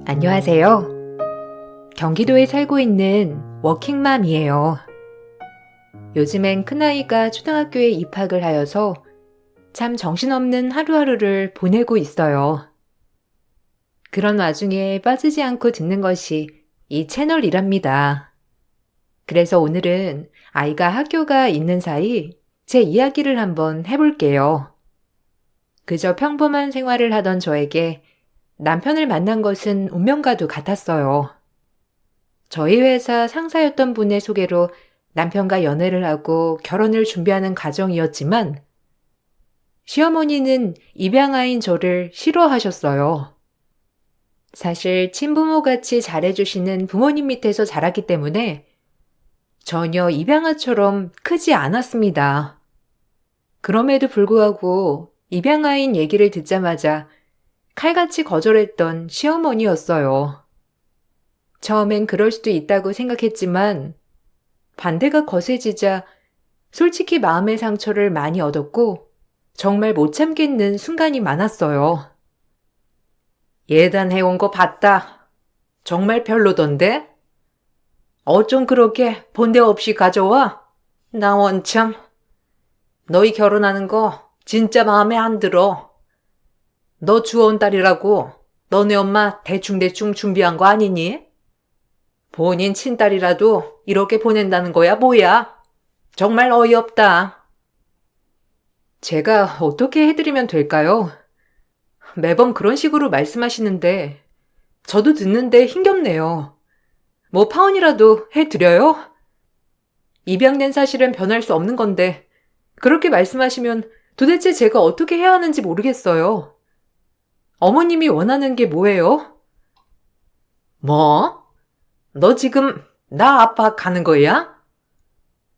안녕하세요. 경기도에 살고 있는 워킹맘이에요. 요즘엔 큰아이가 초등학교에 입학을 하여서 참 정신없는 하루하루를 보내고 있어요. 그런 와중에 빠지지 않고 듣는 것이 이 채널이랍니다. 그래서 오늘은 아이가 학교가 있는 사이 제 이야기를 한번 해볼게요. 그저 평범한 생활을 하던 저에게 남편을 만난 것은 운명과도 같았어요. 저희 회사 상사였던 분의 소개로 남편과 연애를 하고 결혼을 준비하는 과정이었지만 시어머니는 입양아인 저를 싫어하셨어요. 사실 친부모같이 잘해주시는 부모님 밑에서 자랐기 때문에 전혀 입양아처럼 크지 않았습니다. 그럼에도 불구하고 입양아인 얘기를 듣자마자 칼같이 거절했던 시어머니였어요. 처음엔 그럴 수도 있다고 생각했지만 반대가 거세지자 솔직히 마음의 상처를 많이 얻었고 정말 못 참겠는 순간이 많았어요. 예단해온 거 봤다. 정말 별로던데? 어쩜 그렇게 본대 없이 가져와? 나 원참. 너희 결혼하는 거 진짜 마음에 안 들어. 너 주워온 딸이라고 너네 엄마 대충대충 준비한 거 아니니? 본인 친딸이라도 이렇게 보낸다는 거야 뭐야? 정말 어이없다. 제가 어떻게 해드리면 될까요? 매번 그런 식으로 말씀하시는데 저도 듣는데 힘겹네요. 뭐 파혼이라도 해드려요? 입양된 사실은 변할 수 없는 건데 그렇게 말씀하시면 도대체 제가 어떻게 해야 하는지 모르겠어요. 어머님이 원하는 게 뭐예요? 뭐? 너 지금 나 압박하는 거야?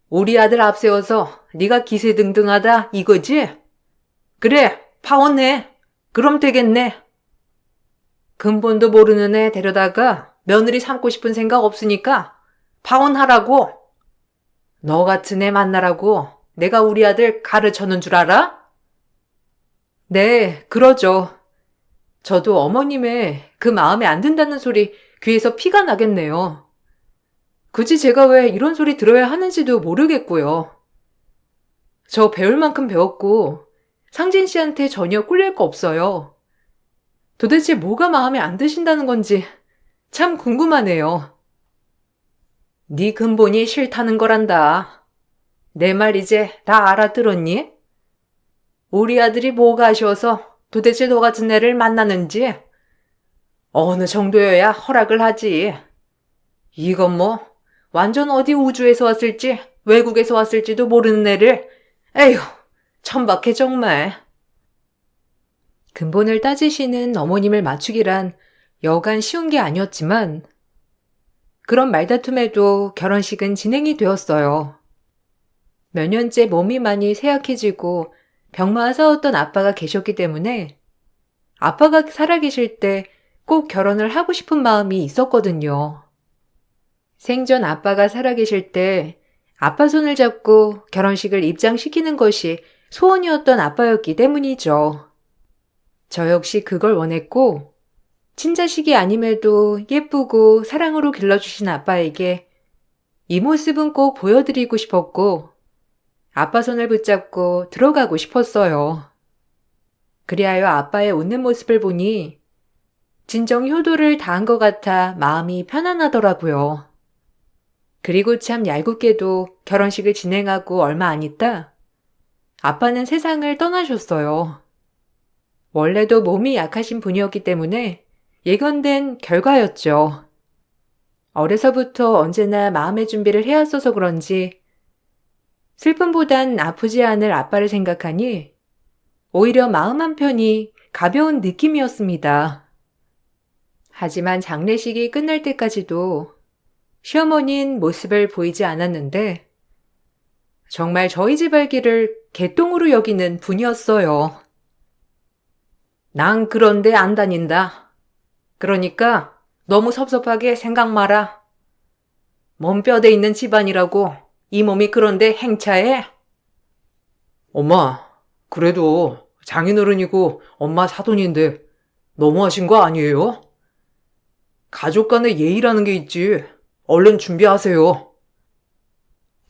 우리 아들 앞세워서 네가 기세등등하다 이거지? 그래, 파혼해. 그럼 되겠네. 근본도 모르는 애 데려다가 며느리 삼고 싶은 생각 없으니까 파혼하라고. 너 같은 애 만나라고 내가 우리 아들 가르쳐는 줄 알아? 네, 그러죠. 저도 어머님의 그 마음에 안 든다는 소리 귀에서 피가 나겠네요. 굳이 제가 왜 이런 소리 들어야 하는지도 모르겠고요. 저 배울 만큼 배웠고 상진 씨한테 전혀 꿀릴 거 없어요. 도대체 뭐가 마음에 안 드신다는 건지 참 궁금하네요. 네 근본이 싫다는 거란다. 내 말 이제 다 알아들었니? 우리 아들이 뭐가 아쉬워서 도대체 너 같은 애를 만나는지 어느 정도여야 허락을 하지. 이건 뭐 완전 어디 우주에서 왔을지 외국에서 왔을지도 모르는 애를 에휴 천박해 정말. 근본을 따지시는 어머님을 맞추기란 여간 쉬운 게 아니었지만 그런 말다툼에도 결혼식은 진행이 되었어요. 몇 년째 몸이 많이 쇠약해지고 병마와 싸웠던 아빠가 계셨기 때문에 아빠가 살아계실 때 꼭 결혼을 하고 싶은 마음이 있었거든요. 생전 아빠가 살아계실 때 아빠 손을 잡고 결혼식을 입장시키는 것이 소원이었던 아빠였기 때문이죠. 저 역시 그걸 원했고 친자식이 아님에도 예쁘고 사랑으로 길러주신 아빠에게 이 모습은 꼭 보여드리고 싶었고 아빠 손을 붙잡고 들어가고 싶었어요. 그리하여 아빠의 웃는 모습을 보니 진정 효도를 다한 것 같아 마음이 편안하더라고요. 그리고 참 얄궂게도 결혼식을 진행하고 얼마 안 있다 아빠는 세상을 떠나셨어요. 원래도 몸이 약하신 분이었기 때문에 예견된 결과였죠. 어려서부터 언제나 마음의 준비를 해왔어서 그런지 슬픔보단 아프지 않을 아빠를 생각하니 오히려 마음 한편이 가벼운 느낌이었습니다. 하지만 장례식이 끝날 때까지도 시어머니는 모습을 보이지 않았는데 정말 저희 집 알기를 개똥으로 여기는 분이었어요. 난 그런데 안 다닌다. 그러니까 너무 섭섭하게 생각 마라. 몸뼈대 있는 집안이라고 이 몸이 그런데 행차해? 엄마, 그래도 장인어른이고 엄마 사돈인데 너무하신 거 아니에요? 가족 간의 예의라는 게 있지. 얼른 준비하세요.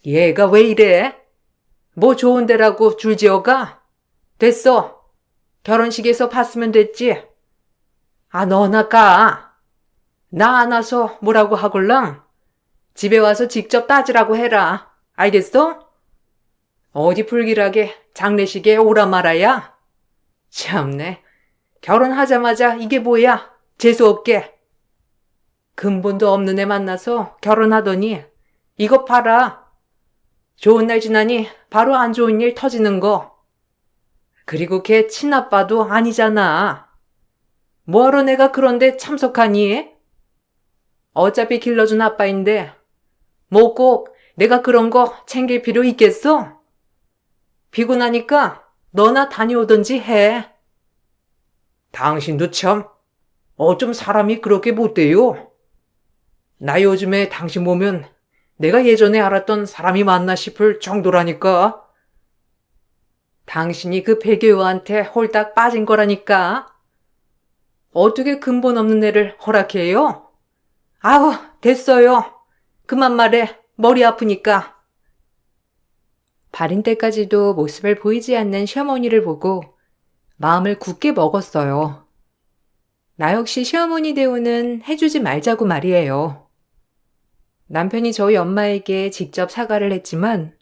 얘가 왜 이래? 뭐 좋은 데라고 줄지어가? 됐어. 결혼식에서 봤으면 됐지. 아, 너나 가. 나 안 와서 뭐라고 하걸랑? 집에 와서 직접 따지라고 해라. 알겠어? 어디 불길하게 장례식에 오라 말아야? 참네. 결혼하자마자 이게 뭐야? 재수없게. 근본도 없는 애 만나서 결혼하더니 이것 봐라. 좋은 날 지나니 바로 안 좋은 일 터지는 거. 그리고 걔 친아빠도 아니잖아. 뭐하러 내가 그런데 참석하니? 어차피 길러준 아빠인데 뭐 꼭 내가 그런 거 챙길 필요 있겠어? 피곤하니까 너나 다녀오던지 해. 당신도 참 어쩜 사람이 그렇게 못돼요? 나 요즘에 당신 보면 내가 예전에 알았던 사람이 맞나 싶을 정도라니까. 당신이 그 배교우한테 홀딱 빠진 거라니까. 어떻게 근본 없는 애를 허락해요? 아우, 됐어요. 그만 말해. 머리 아프니까. 발인 때까지도 모습을 보이지 않는 시어머니를 보고 마음을 굳게 먹었어요. 나 역시 시어머니 대우는 해주지 말자고 말이에요. 남편이 저희 엄마에게 직접 사과를 했지만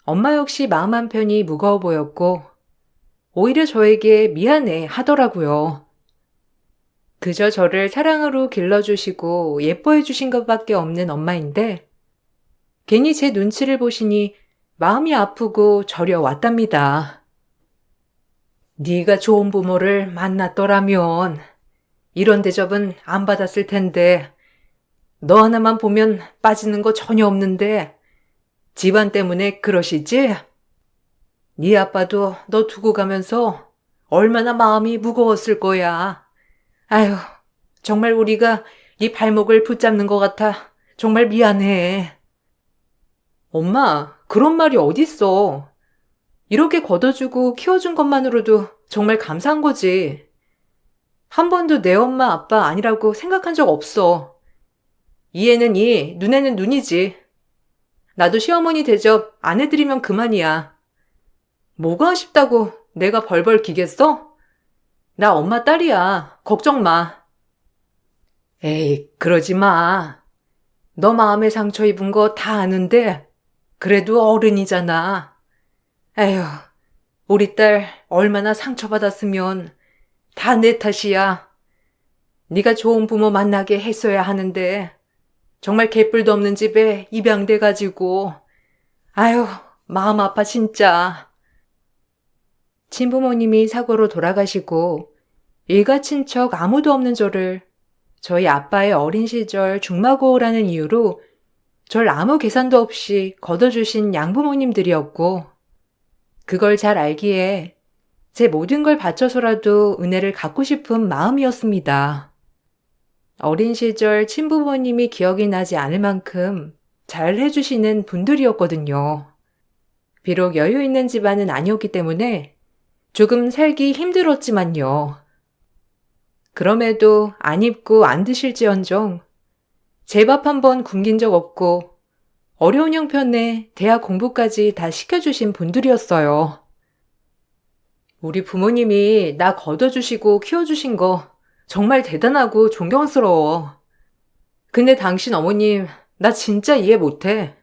엄마 역시 마음 한편이 무거워 보였고 오히려 저에게 미안해 하더라고요. 그저 저를 사랑으로 길러주시고 예뻐해 주신 것밖에 없는 엄마인데 괜히 제 눈치를 보시니 마음이 아프고 저려 왔답니다. 네가 좋은 부모를 만났더라면 이런 대접은 안 받았을 텐데 너 하나만 보면 빠지는 거 전혀 없는데 집안 때문에 그러시지? 네 아빠도 너 두고 가면서 얼마나 마음이 무거웠을 거야. 아휴, 정말 우리가 네 발목을 붙잡는 것 같아. 정말 미안해. 엄마, 그런 말이 어딨어. 이렇게 걷어주고 키워준 것만으로도 정말 감사한 거지. 한 번도 내 엄마 아빠 아니라고 생각한 적 없어. 이에는 이, 눈에는 눈이지. 나도 시어머니 대접 안 해드리면 그만이야. 뭐가 아쉽다고 내가 벌벌 기겠어? 나 엄마 딸이야. 걱정 마. 에이, 그러지 마. 너 마음에 상처 입은 거 다 아는데 그래도 어른이잖아. 에휴, 우리 딸 얼마나 상처받았으면 다 내 탓이야. 네가 좋은 부모 만나게 했어야 하는데 정말 개뿔도 없는 집에 입양돼가지고 아휴, 마음 아파 진짜. 친부모님이 사고로 돌아가시고 일가 친척 아무도 없는 저를 저희 아빠의 어린 시절 중마고라는 이유로 절 아무 계산도 없이 걷어주신 양부모님들이었고 그걸 잘 알기에 제 모든 걸 바쳐서라도 은혜를 갚고 싶은 마음이었습니다. 어린 시절 친부모님이 기억이 나지 않을 만큼 잘 해주시는 분들이었거든요. 비록 여유 있는 집안은 아니었기 때문에 조금 살기 힘들었지만요. 그럼에도 안 입고 안 드실지언정 제 밥 한 번 굶긴 적 없고 어려운 형편에 대학 공부까지 다 시켜주신 분들이었어요. 우리 부모님이 나 걷어주시고 키워주신 거 정말 대단하고 존경스러워. 근데 당신 어머님 나 진짜 이해 못해.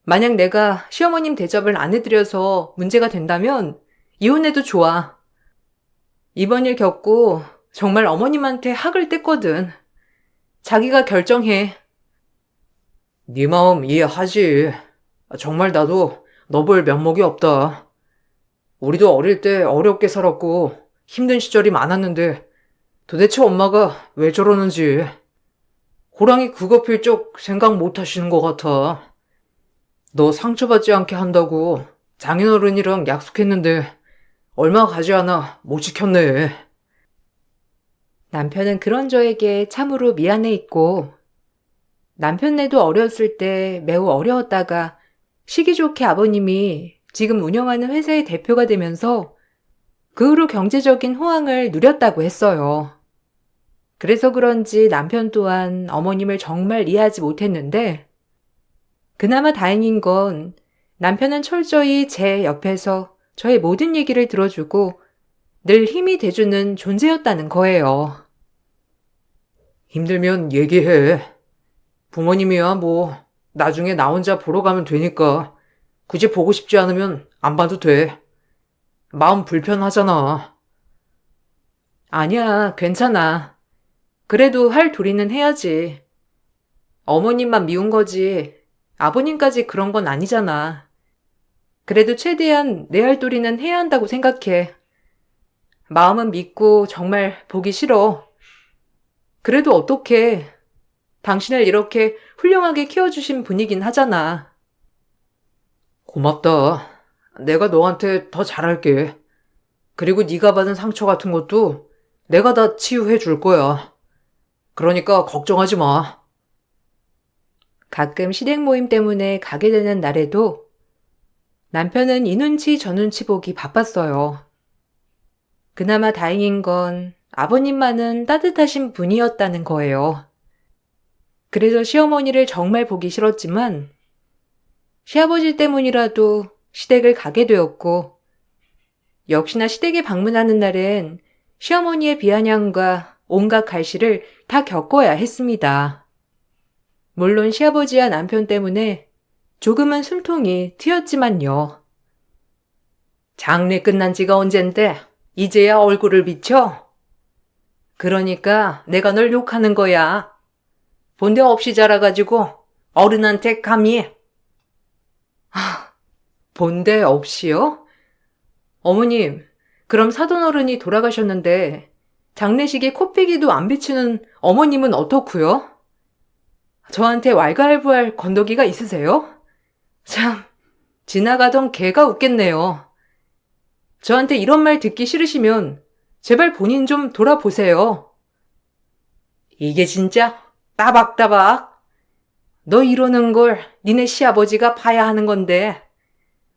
만약 내가 시어머님 대접을 안 해드려서 문제가 된다면 이혼해도 좋아. 이번 일 겪고 정말 어머님한테 학을 뗐거든. 자기가 결정해. 네 마음 이해하지. 정말 나도 너 볼 면목이 없다. 우리도 어릴 때 어렵게 살았고 힘든 시절이 많았는데 도대체 엄마가 왜 저러는지. 호랑이 그거 필 적 생각 못 하시는 것 같아. 너 상처받지 않게 한다고 장인어른이랑 약속했는데 얼마 가지 않아 못 지켰네. 남편은 그런 저에게 참으로 미안해했고 남편네도 어렸을 때 매우 어려웠다가 시기 좋게 아버님이 지금 운영하는 회사의 대표가 되면서 그 후로 경제적인 호황을 누렸다고 했어요. 그래서 그런지 남편 또한 어머님을 정말 이해하지 못했는데, 그나마 다행인 건 남편은 철저히 제 옆에서 저의 모든 얘기를 들어주고 늘 힘이 돼주는 존재였다는 거예요. 힘들면 얘기해. 부모님이야 뭐 나중에 나 혼자 보러 가면 되니까 굳이 보고 싶지 않으면 안 봐도 돼. 마음 불편하잖아. 아니야, 괜찮아. 그래도 할 도리는 해야지. 어머님만 미운 거지. 아버님까지 그런 건 아니잖아. 그래도 최대한 내 할 도리는 해야 한다고 생각해. 마음은 믿고 정말 보기 싫어. 그래도 어떡해. 당신을 이렇게 훌륭하게 키워주신 분이긴 하잖아. 고맙다. 내가 너한테 더 잘할게. 그리고 네가 받은 상처 같은 것도 내가 다 치유해 줄 거야. 그러니까 걱정하지 마. 가끔 시댁 모임 때문에 가게 되는 날에도 남편은 이 눈치 저 눈치 보기 바빴어요. 그나마 다행인 건 아버님만은 따뜻하신 분이었다는 거예요. 그래서 시어머니를 정말 보기 싫었지만 시아버지 때문이라도 시댁을 가게 되었고, 역시나 시댁에 방문하는 날엔 시어머니의 비아냥과 온갖 갈시를 다 겪어야 했습니다. 물론 시아버지와 남편 때문에 조금은 숨통이 트였지만요. 장례 끝난 지가 언젠데 이제야 얼굴을 비춰? 그러니까 내가 널 욕하는 거야. 본데 없이 자라가지고 어른한테 감히. 본데 없이요? 어머님, 그럼 사돈어른이 돌아가셨는데 장례식에 코빼기도 안 비추는 어머님은 어떻고요? 저한테 왈가왈부할 건더기가 있으세요? 참, 지나가던 개가 웃겠네요. 저한테 이런 말 듣기 싫으시면 제발 본인 좀 돌아보세요. 이게 진짜 따박따박. 너 이러는 걸 니네 시아버지가 봐야 하는 건데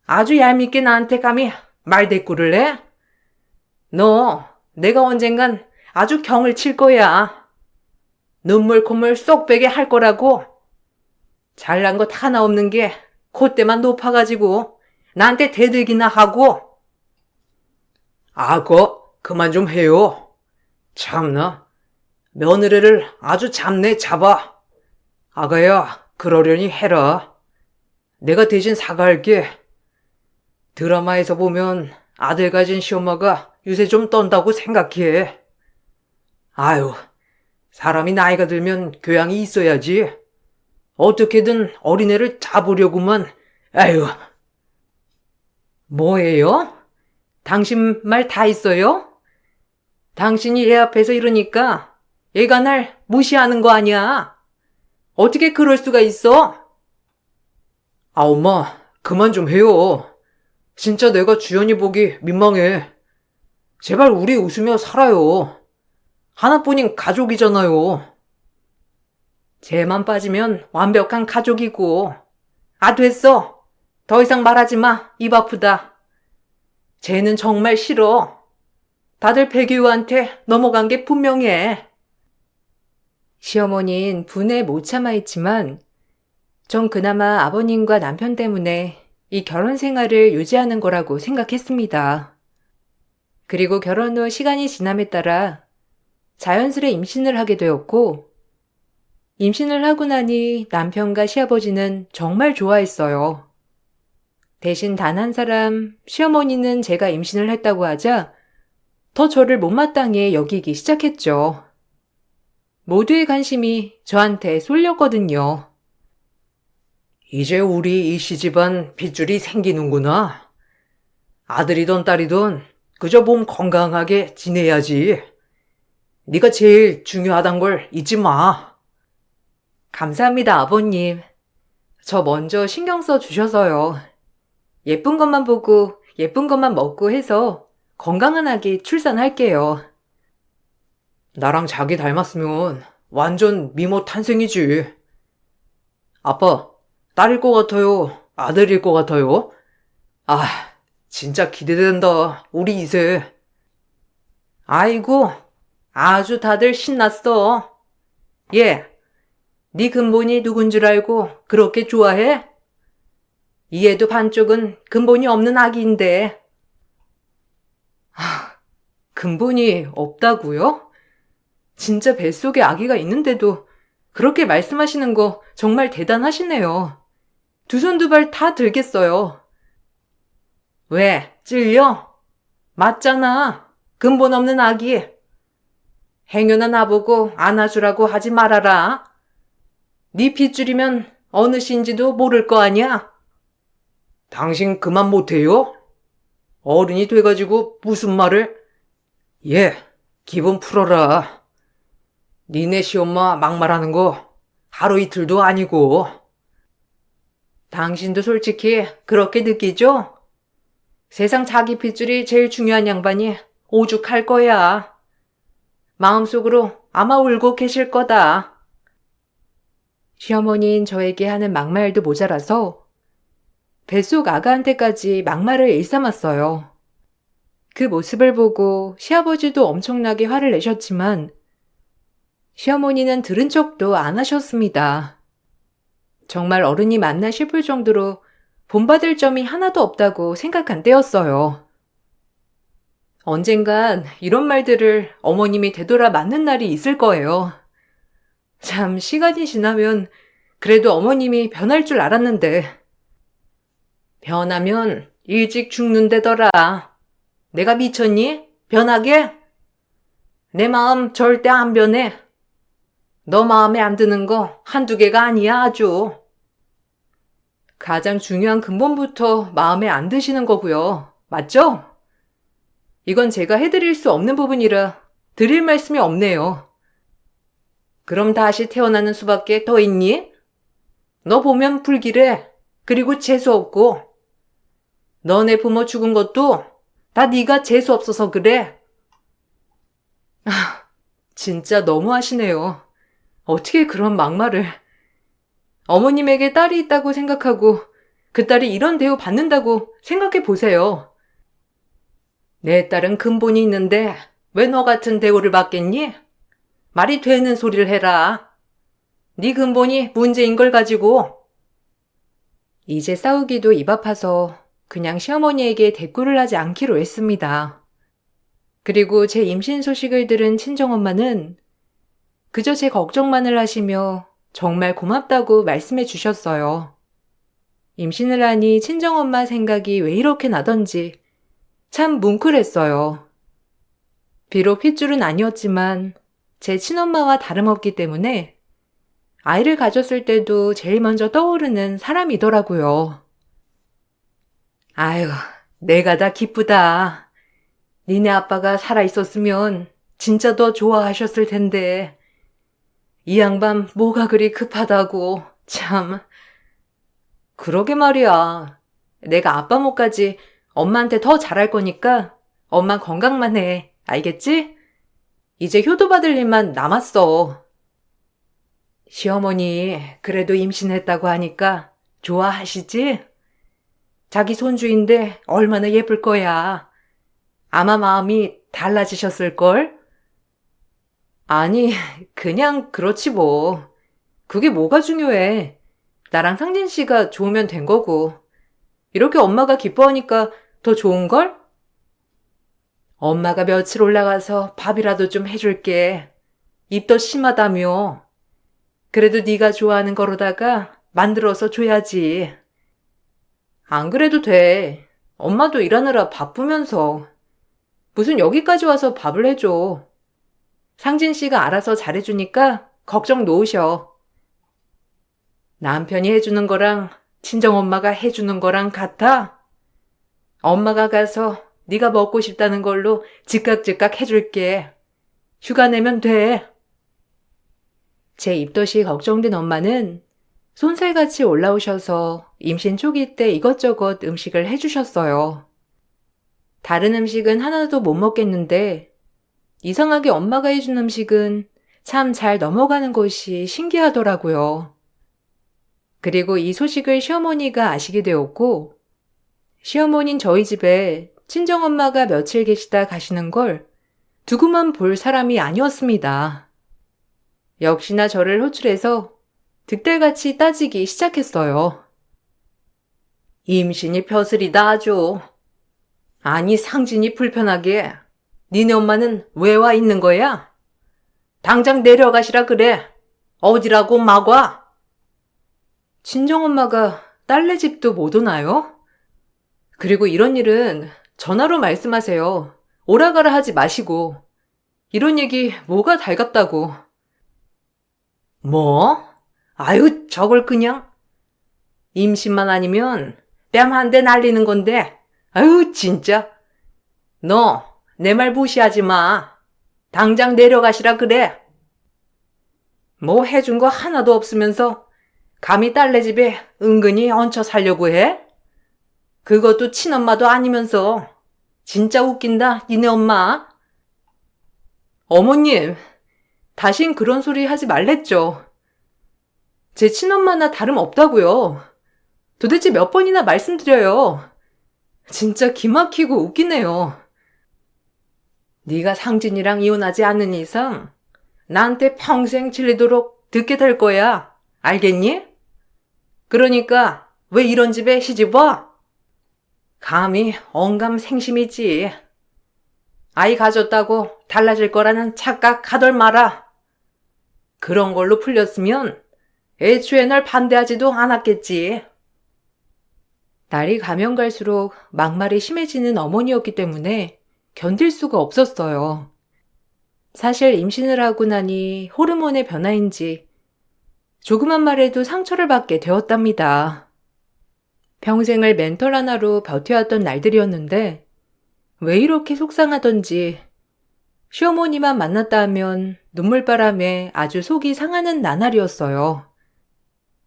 아주 얄밉게 나한테 감히 말대꾸를 해? 너 내가 언젠간 아주 경을 칠 거야. 눈물 콧물 쏙 빼게 할 거라고. 잘난 것 하나 없는 게 콧대만 높아가지고 나한테 대들기나 하고. 그만 좀 해요. 참나, 며느리를 아주 잡내 잡아. 아가야, 그러려니 해라. 내가 대신 사과할게. 드라마에서 보면 아들 가진 시엄마가 요새 좀 떤다고 생각해. 아유, 사람이 나이가 들면 교양이 있어야지. 어떻게든 어린애를 잡으려고만. 아유. 뭐예요? 당신 말 다 있어요? 당신이 얘 앞에서 이러니까 얘가 날 무시하는 거 아니야. 어떻게 그럴 수가 있어? 엄마, 그만 좀 해요. 진짜 내가 주연이 보기 민망해. 제발 우리 웃으며 살아요. 하나뿐인 가족이잖아요. 쟤만 빠지면 완벽한 가족이고. 됐어. 더 이상 말하지 마. 입 아프다. 쟤는 정말 싫어. 다들 배기우한테 넘어간 게 분명해. 시어머니는 분에 못 참아 있지만 전 그나마 아버님과 남편 때문에 이 결혼 생활을 유지하는 거라고 생각했습니다. 그리고 결혼 후 시간이 지남에 따라 자연스레 임신을 하게 되었고, 임신을 하고 나니 남편과 시아버지는 정말 좋아했어요. 대신 단 한 사람, 시어머니는 제가 임신을 했다고 하자 더 저를 못마땅해 여기기 시작했죠. 모두의 관심이 저한테 쏠렸거든요. 이제 우리 이씨 집안 핏줄이 생기는구나. 아들이든 딸이든 그저 몸 건강하게 지내야지. 네가 제일 중요하단 걸 잊지 마. 감사합니다, 아버님. 저 먼저 신경 써 주셔서요. 예쁜 것만 보고 예쁜 것만 먹고 해서 건강한 아기 출산할게요. 나랑 자기 닮았으면 완전 미모 탄생이지. 아빠, 딸일 것 같아요? 아들일 것 같아요? 진짜 기대된다. 우리 이세. 아이고, 아주 다들 신났어. 얘, 네 근본이 누군 줄 알고 그렇게 좋아해? 이 애도 반쪽은 근본이 없는 아기인데. 근본이 없다고요? 진짜 뱃속에 아기가 있는데도 그렇게 말씀하시는 거 정말 대단하시네요. 두 손 두 발 다 들겠어요. 왜? 찔려? 맞잖아. 근본 없는 아기. 행여나 나보고 안아주라고 하지 말아라. 네 핏줄이면 어느 씨인지도 모를 거 아니야? 당신 그만 못해요? 어른이 돼가지고 무슨 말을? 예, 기분 풀어라. 니네 시엄마 막말하는 거 하루 이틀도 아니고. 당신도 솔직히 그렇게 느끼죠? 세상 자기 핏줄이 제일 중요한 양반이 오죽할 거야. 마음속으로 아마 울고 계실 거다. 시어머니는 저에게 하는 막말도 모자라서 뱃속 아가한테까지 막말을 일삼았어요. 그 모습을 보고 시아버지도 엄청나게 화를 내셨지만 시어머니는 들은 척도 안 하셨습니다. 정말 어른이 맞나 싶을 정도로 본받을 점이 하나도 없다고 생각한 때였어요. 언젠간 이런 말들을 어머님이 되돌아 맞는 날이 있을 거예요. 참 시간이 지나면 그래도 어머님이 변할 줄 알았는데 변하면 일찍 죽는데더라. 내가 미쳤니? 변하게? 내 마음 절대 안 변해. 너 마음에 안 드는 거 한두 개가 아니야 아주. 가장 중요한 근본부터 마음에 안 드시는 거고요. 맞죠? 이건 제가 해드릴 수 없는 부분이라 드릴 말씀이 없네요. 그럼 다시 태어나는 수밖에 더 있니? 너 보면 불길해. 그리고 재수없고. 너네 부모 죽은 것도 다 네가 재수없어서 그래. 진짜 너무하시네요. 어떻게 그런 막말을. 어머님에게 딸이 있다고 생각하고 그 딸이 이런 대우 받는다고 생각해 보세요. 내 딸은 근본이 있는데 왜 너 같은 대우를 받겠니? 말이 되는 소리를 해라. 네 근본이 문제인 걸 가지고. 이제 싸우기도 입 아파서 그냥 시어머니에게 대꾸를 하지 않기로 했습니다. 그리고 제 임신 소식을 들은 친정엄마는 그저 제 걱정만을 하시며 정말 고맙다고 말씀해 주셨어요. 임신을 하니 친정엄마 생각이 왜 이렇게 나던지 참 뭉클했어요. 비록 핏줄은 아니었지만 제 친엄마와 다름없기 때문에 아이를 가졌을 때도 제일 먼저 떠오르는 사람이더라고요. 아유, 내가 다 기쁘다. 니네 아빠가 살아있었으면 진짜 더 좋아하셨을 텐데. 이 양반 뭐가 그리 급하다고, 참. 그러게 말이야. 내가 아빠 몫까지 엄마한테 더 잘할 거니까 엄마 건강만 해. 알겠지? 이제 효도받을 일만 남았어. 시어머니, 그래도 임신했다고 하니까 좋아하시지? 자기 손주인데 얼마나 예쁠 거야. 아마 마음이 달라지셨을걸? 아니, 그냥 그렇지 뭐. 그게 뭐가 중요해. 나랑 상진 씨가 좋으면 된 거고. 이렇게 엄마가 기뻐하니까 더 좋은걸? 엄마가 며칠 올라가서 밥이라도 좀 해줄게. 입도 심하다며. 그래도 네가 좋아하는 거로다가 만들어서 줘야지. 안 그래도 돼. 엄마도 일하느라 바쁘면서. 무슨 여기까지 와서 밥을 해줘. 상진 씨가 알아서 잘해주니까 걱정 놓으셔. 남편이 해주는 거랑 친정엄마가 해주는 거랑 같아? 엄마가 가서 네가 먹고 싶다는 걸로 즉각 해줄게. 휴가 내면 돼. 제 입덧이 걱정된 엄마는 손살같이 올라오셔서 임신 초기 때 이것저것 음식을 해주셨어요. 다른 음식은 하나도 못 먹겠는데 이상하게 엄마가 해준 음식은 참 잘 넘어가는 것이 신기하더라고요. 그리고 이 소식을 시어머니가 아시게 되었고 시어머니는 저희 집에 친정엄마가 며칠 계시다 가시는 걸 두고만 볼 사람이 아니었습니다. 역시나 저를 호출해서 득달같이 따지기 시작했어요. 임신이 벼슬이다 아주. 아니 상진이 불편하게 니네 엄마는 왜 와 있는 거야? 당장 내려가시라 그래. 어디라고 막 와? 친정엄마가 딸네 집도 못 오나요? 그리고 이런 일은 전화로 말씀하세요. 오라가라 하지 마시고. 이런 얘기 뭐가 달갑다고. 뭐? 아유 저걸 그냥. 임신만 아니면 뺨 한 대 날리는 건데. 아유 진짜. 너 내 말 무시하지 마. 당장 내려가시라 그래. 뭐 해준 거 하나도 없으면서 감히 딸네 집에 은근히 얹혀 살려고 해? 그것도 친엄마도 아니면서. 진짜 웃긴다 니네 엄마. 어머님, 다신 그런 소리 하지 말랬죠. 제 친엄마나 다름없다고요. 도대체 몇 번이나 말씀드려요. 진짜 기막히고 웃기네요. 네가 상진이랑 이혼하지 않는 이상 나한테 평생 질리도록 듣게 될 거야. 알겠니? 그러니까 왜 이런 집에 시집 와? 감히 언감생심이지. 아이 가졌다고 달라질 거라는 착각 가덜 마라. 그런 걸로 풀렸으면 애초에 날 반대하지도 않았겠지. 날이 가면 갈수록 막말이 심해지는 어머니였기 때문에 견딜 수가 없었어요. 사실 임신을 하고 나니 호르몬의 변화인지 조그만 말에도 상처를 받게 되었답니다. 평생을 멘털 하나로 버텨왔던 날들이었는데 왜 이렇게 속상하던지 시어머니만 만났다 하면 눈물바람에 아주 속이 상하는 나날이었어요.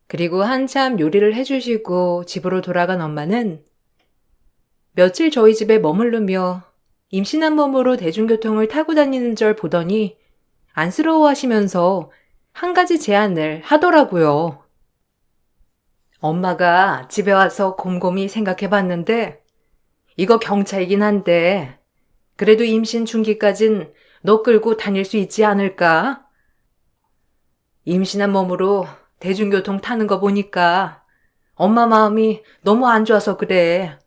그리고 한참 요리를 해주시고 집으로 돌아간 엄마는 며칠 저희 집에 머무르며 임신한 몸으로 대중교통을 타고 다니는 절 보더니 안쓰러워하시면서 한 가지 제안을 하더라고요. 엄마가 집에 와서 곰곰이 생각해봤는데 이거 경차이긴 한데 그래도 임신 중기까진 너 끌고 다닐 수 있지 않을까? 임신한 몸으로 대중교통 타는 거 보니까 엄마 마음이 너무 안 좋아서 그래.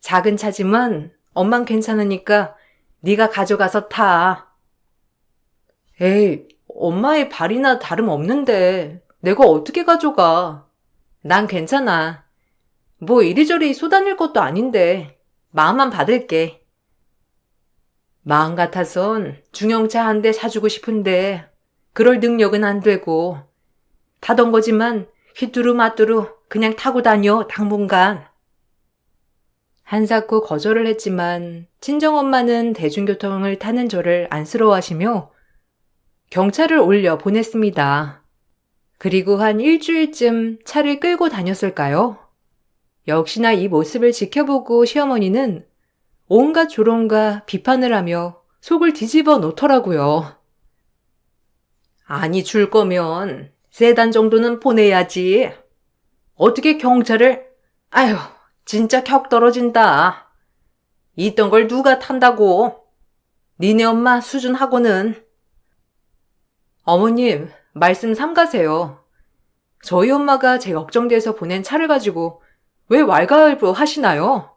작은 차지만 엄만 괜찮으니까 네가 가져가서 타. 에이, 엄마의 발이나 다름없는데 내가 어떻게 가져가. 난 괜찮아. 뭐 이리저리 쏘다닐 것도 아닌데 마음만 받을게. 마음 같아선 중형차 한 대 사주고 싶은데 그럴 능력은 안 되고 타던 거지만 휘뚜루마뚜루 그냥 타고 다녀 당분간. 한사코 거절을 했지만 친정엄마는 대중교통을 타는 저를 안쓰러워하시며 경차를 올려 보냈습니다. 그리고 한 일주일쯤 차를 끌고 다녔을까요? 역시나 이 모습을 지켜보고 시어머니는 온갖 조롱과 비판을 하며 속을 뒤집어 놓더라고요. 아니 줄 거면 세단 정도는 보내야지. 어떻게 경차를... 아휴 진짜 격 떨어진다. 있던 걸 누가 탄다고. 니네 엄마 수준하고는. 어머님 말씀 삼가세요. 저희 엄마가 제 걱정돼서 보낸 차를 가지고 왜 왈가왈부 하시나요?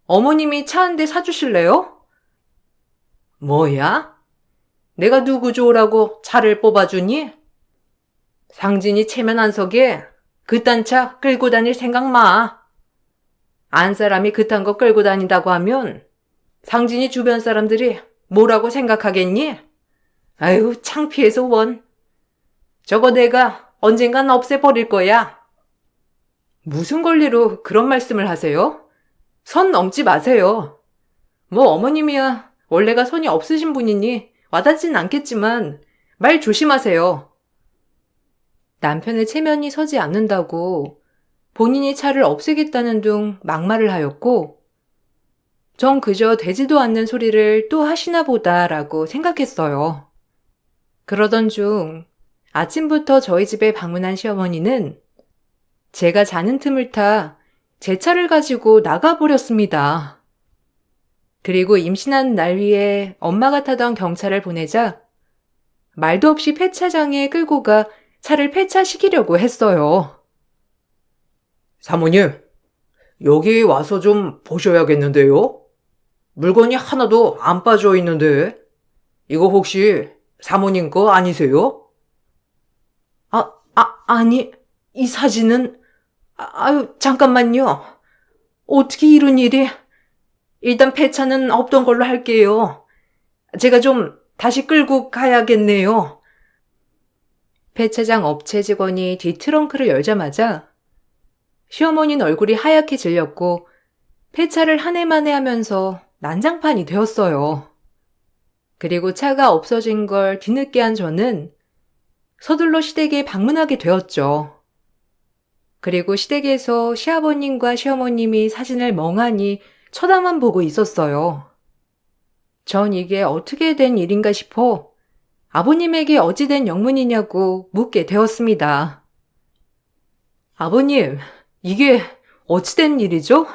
어머님이 차 한 대 사주실래요? 뭐야? 내가 누구 좋으라고 차를 뽑아주니? 상진이 체면 안 서게 그딴 차 끌고 다닐 생각 마. 안 사람이 그딴 거 끌고 다닌다고 하면 상진이 주변 사람들이 뭐라고 생각하겠니? 아유 창피해서 원. 저거 내가 언젠간 없애버릴 거야. 무슨 권리로 그런 말씀을 하세요? 선 넘지 마세요. 뭐 어머님이야 원래가 선이 없으신 분이니 와닿진 않겠지만 말 조심하세요. 남편의 체면이 서지 않는다고 본인이 차를 없애겠다는 둥 막말을 하였고 전 그저 되지도 않는 소리를 또 하시나 보다라고 생각했어요. 그러던 중 아침부터 저희 집에 방문한 시어머니는 제가 자는 틈을 타 제 차를 가지고 나가버렸습니다. 그리고 임신한 날 위해 엄마가 타던 경차를 보내자 말도 없이 폐차장에 끌고 가 차를 폐차시키려고 했어요. 사모님, 여기 와서 좀 보셔야겠는데요? 물건이 하나도 안 빠져 있는데, 이거 혹시 사모님 거 아니세요? 아니, 이 사진은, 아유, 잠깐만요. 어떻게 이런 일이? 일단 폐차는 없던 걸로 할게요. 제가 좀 다시 끌고 가야겠네요. 폐차장 업체 직원이 뒷트렁크를 열자마자 시어머니는 얼굴이 하얗게 질렸고 폐차를 한 해만에 하면서 난장판이 되었어요. 그리고 차가 없어진 걸 뒤늦게 한 저는 서둘러 시댁에 방문하게 되었죠. 그리고 시댁에서 시아버님과 시어머님이 사진을 멍하니 쳐다만 보고 있었어요. 전 이게 어떻게 된 일인가 싶어 아버님에게 어찌된 영문이냐고 묻게 되었습니다. 아버님, 이게 어찌된 일이죠?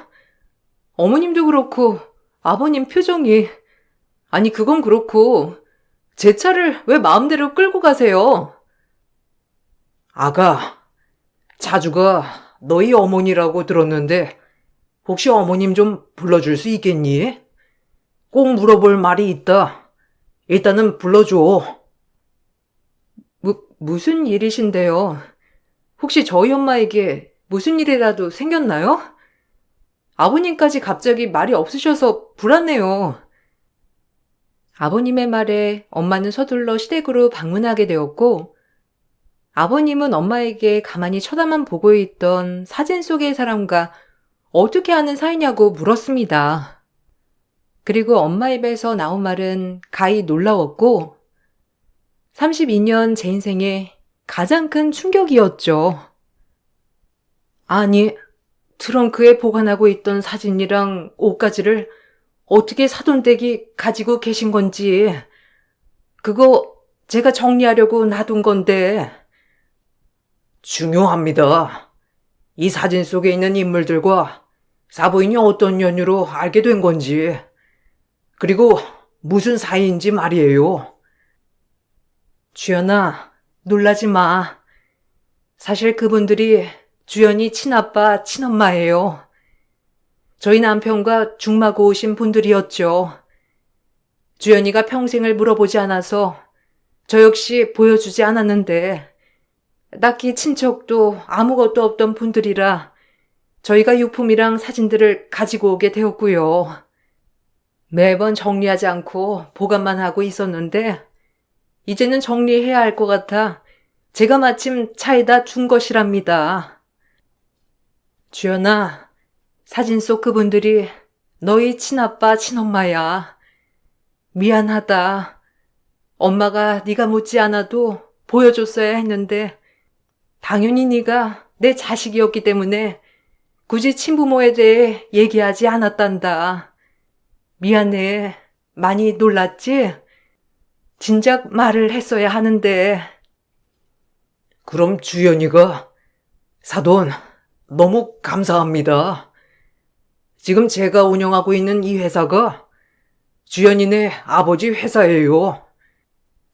어머님도 그렇고 아버님 표정이, 아니 그건 그렇고 제 차를 왜 마음대로 끌고 가세요? 아가, 자주가 너희 어머니라고 들었는데, 혹시 어머님 좀 불러줄 수 있겠니? 꼭 물어볼 말이 있다. 일단은 불러줘. 무슨 일이신데요? 혹시 저희 엄마에게 무슨 일이라도 생겼나요? 아버님까지 갑자기 말이 없으셔서 불안해요. 아버님의 말에 엄마는 서둘러 시댁으로 방문하게 되었고 아버님은 엄마에게 가만히 쳐다만 보고 있던 사진 속의 사람과 어떻게 하는 사이냐고 물었습니다. 그리고 엄마 입에서 나온 말은 가히 놀라웠고 32년 제 인생에 가장 큰 충격이었죠. 아니, 트렁크에 보관하고 있던 사진이랑 옷가지를 어떻게 사돈댁이 가지고 계신 건지, 그거 제가 정리하려고 놔둔 건데. 중요합니다. 이 사진 속에 있는 인물들과 사부인이 어떤 연유로 알게 된 건지, 그리고 무슨 사이인지 말이에요. 주연아, 놀라지 마. 사실 그분들이 주연이 친아빠, 친엄마예요. 저희 남편과 중마고 오신 분들이었죠. 주연이가 평생을 물어보지 않아서 저 역시 보여주지 않았는데 딱히 친척도 아무것도 없던 분들이라 저희가 유품이랑 사진들을 가지고 오게 되었고요. 매번 정리하지 않고 보관만 하고 있었는데 이제는 정리해야 할 것 같아 제가 마침 차에다 준 것이랍니다. 주연아, 사진 속 그분들이 너희 친아빠, 친엄마야. 미안하다. 엄마가 네가 묻지 않아도 보여줬어야 했는데 당연히 네가 내 자식이었기 때문에 굳이 친부모에 대해 얘기하지 않았단다. 미안해. 많이 놀랐지? 진작 말을 했어야 하는데. 그럼 주연이가, 사돈, 너무 감사합니다. 지금 제가 운영하고 있는 이 회사가 주연이네 아버지 회사예요.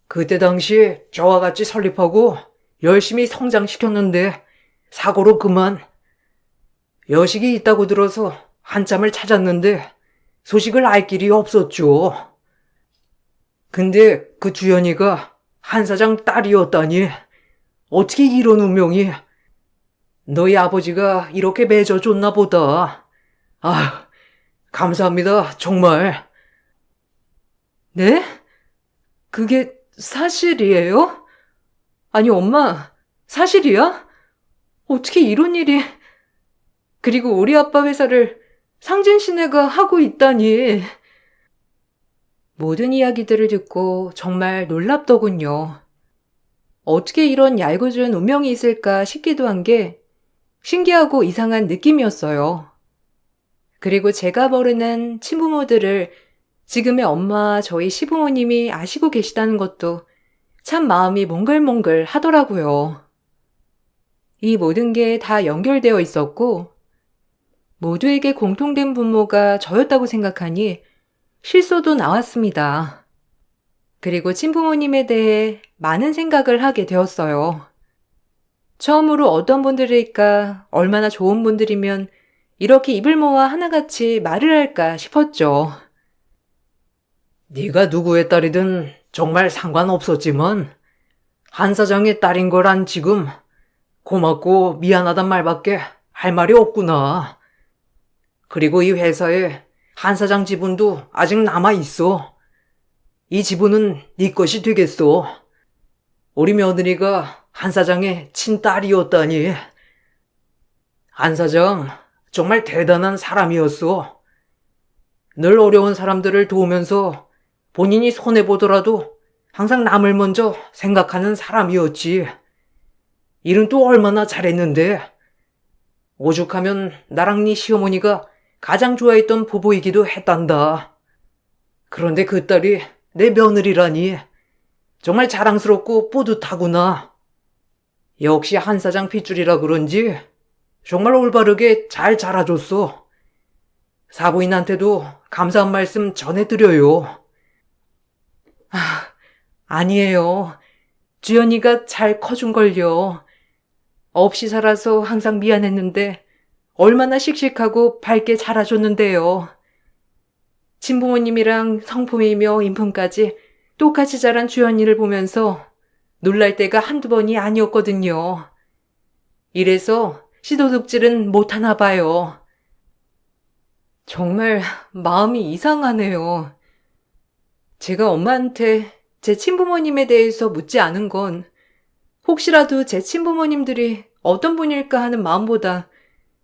그때 당시 저와 같이 설립하고 열심히 성장시켰는데 사고로 그만. 여식이 있다고 들어서 한참을 찾았는데 소식을 알 길이 없었죠. 근데 그 주연이가 한 사장 딸이었다니, 어떻게 이런 운명이. 너희 아버지가 이렇게 맺어줬나 보다. 아, 감사합니다, 정말. 네? 그게 사실이에요? 아니, 엄마, 사실이야? 어떻게 이런 일이... 그리고 우리 아빠 회사를 상진 씨네가 하고 있다니. 모든 이야기들을 듣고 정말 놀랍더군요. 어떻게 이런 얄궂은 운명이 있을까 싶기도 한 게 신기하고 이상한 느낌이었어요. 그리고 제가 모르는 친부모들을 지금의 엄마, 저희 시부모님이 아시고 계시다는 것도 참 마음이 몽글몽글 하더라고요. 이 모든 게 다 연결되어 있었고 모두에게 공통된 부모가 저였다고 생각하니 실소도 나왔습니다. 그리고 친부모님에 대해 많은 생각을 하게 되었어요. 처음으로 어떤 분들일까, 얼마나 좋은 분들이면 이렇게 입을 모아 하나같이 말을 할까 싶었죠. 네가 누구의 딸이든 정말 상관없었지만 한 사장의 딸인 거란 지금 고맙고 미안하단 말밖에 할 말이 없구나. 그리고 이 회사에 한 사장 지분도 아직 남아있어. 이 지분은 네 것이 되겠어. 우리 며느리가 한 사장의 친딸이었다니. 한 사장 정말 대단한 사람이었어. 늘 어려운 사람들을 도우면서 본인이 손해보더라도 항상 남을 먼저 생각하는 사람이었지. 일은 또 얼마나 잘했는데. 오죽하면 나랑 네 시어머니가 가장 좋아했던 부부이기도 했단다. 그런데 그 딸이 내 며느리라니. 정말 자랑스럽고 뿌듯하구나. 역시 한 사장 핏줄이라 그런지 정말 올바르게 잘 자라줬어. 사부인한테도 감사한 말씀 전해드려요. 아니에요. 주연이가 잘 커준걸요. 없이 살아서 항상 미안했는데 얼마나 씩씩하고 밝게 자라줬는데요. 친부모님이랑 성품이며 인품까지 똑같이 자란 주연이를 보면서 놀랄 때가 한두 번이 아니었거든요. 이래서 시도둑질은 못하나 봐요. 정말 마음이 이상하네요. 제가 엄마한테 제 친부모님에 대해서 묻지 않은 건 혹시라도 제 친부모님들이 어떤 분일까 하는 마음보다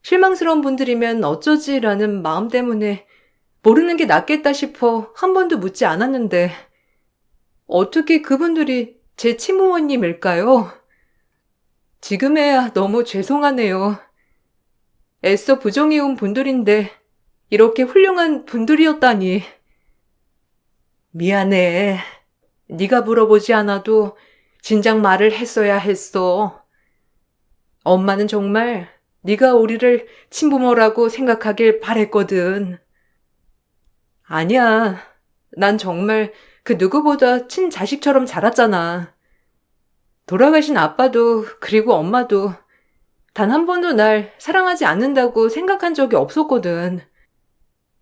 실망스러운 분들이면 어쩌지라는 마음 때문에 모르는 게 낫겠다 싶어 한 번도 묻지 않았는데 어떻게 그분들이 제 친부모님일까요? 지금에야 너무 죄송하네요. 애써 부정해온 분들인데 이렇게 훌륭한 분들이었다니. 미안해. 네가 물어보지 않아도 진작 말을 했어야 했어. 엄마는 정말 네가 우리를 친부모라고 생각하길 바랬거든. 아니야. 난 정말 그 누구보다 친자식처럼 자랐잖아. 돌아가신 아빠도 그리고 엄마도 단 한 번도 날 사랑하지 않는다고 생각한 적이 없었거든.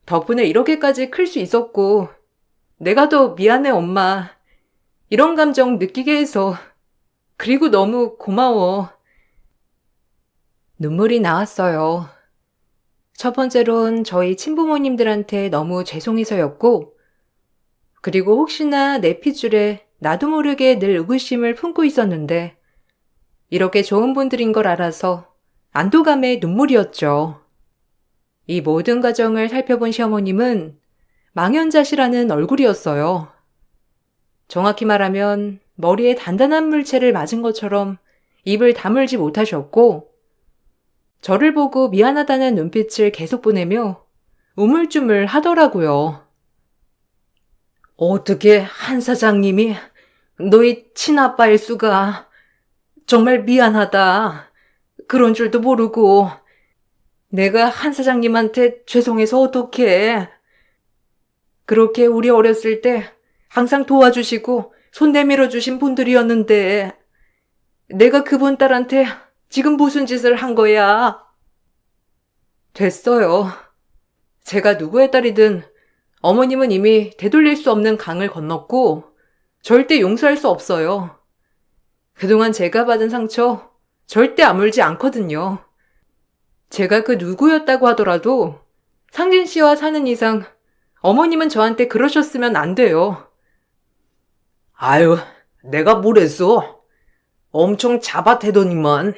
덕분에 이렇게까지 클 수 있었고 내가 더 미안해 엄마. 이런 감정 느끼게 해서. 그리고 너무 고마워. 눈물이 나왔어요. 첫 번째론 저희 친부모님들한테 너무 죄송해서였고, 그리고 혹시나 내 핏줄에 나도 모르게 늘 의구심을 품고 있었는데, 이렇게 좋은 분들인 걸 알아서 안도감에 눈물이었죠. 이 모든 과정을 살펴본 시어머님은 망연자실하는 얼굴이었어요. 정확히 말하면 머리에 단단한 물체를 맞은 것처럼 입을 다물지 못하셨고, 저를 보고 미안하다는 눈빛을 계속 보내며 우물쭈물 하더라고요. 어떻게 한 사장님이 너희 친아빠일 수가. 정말 미안하다. 그런 줄도 모르고. 내가 한 사장님한테 죄송해서 어떡해. 그렇게 우리 어렸을 때 항상 도와주시고 손 내밀어 주신 분들이었는데 내가 그분 딸한테 지금 무슨 짓을 한 거야? 됐어요. 제가 누구의 딸이든 어머님은 이미 되돌릴 수 없는 강을 건넜고 절대 용서할 수 없어요. 그동안 제가 받은 상처 절대 아물지 않거든요. 제가 그 누구였다고 하더라도 상진 씨와 사는 이상 어머님은 저한테 그러셨으면 안 돼요. 아유, 내가 뭘 했어? 엄청 잡아대더니만.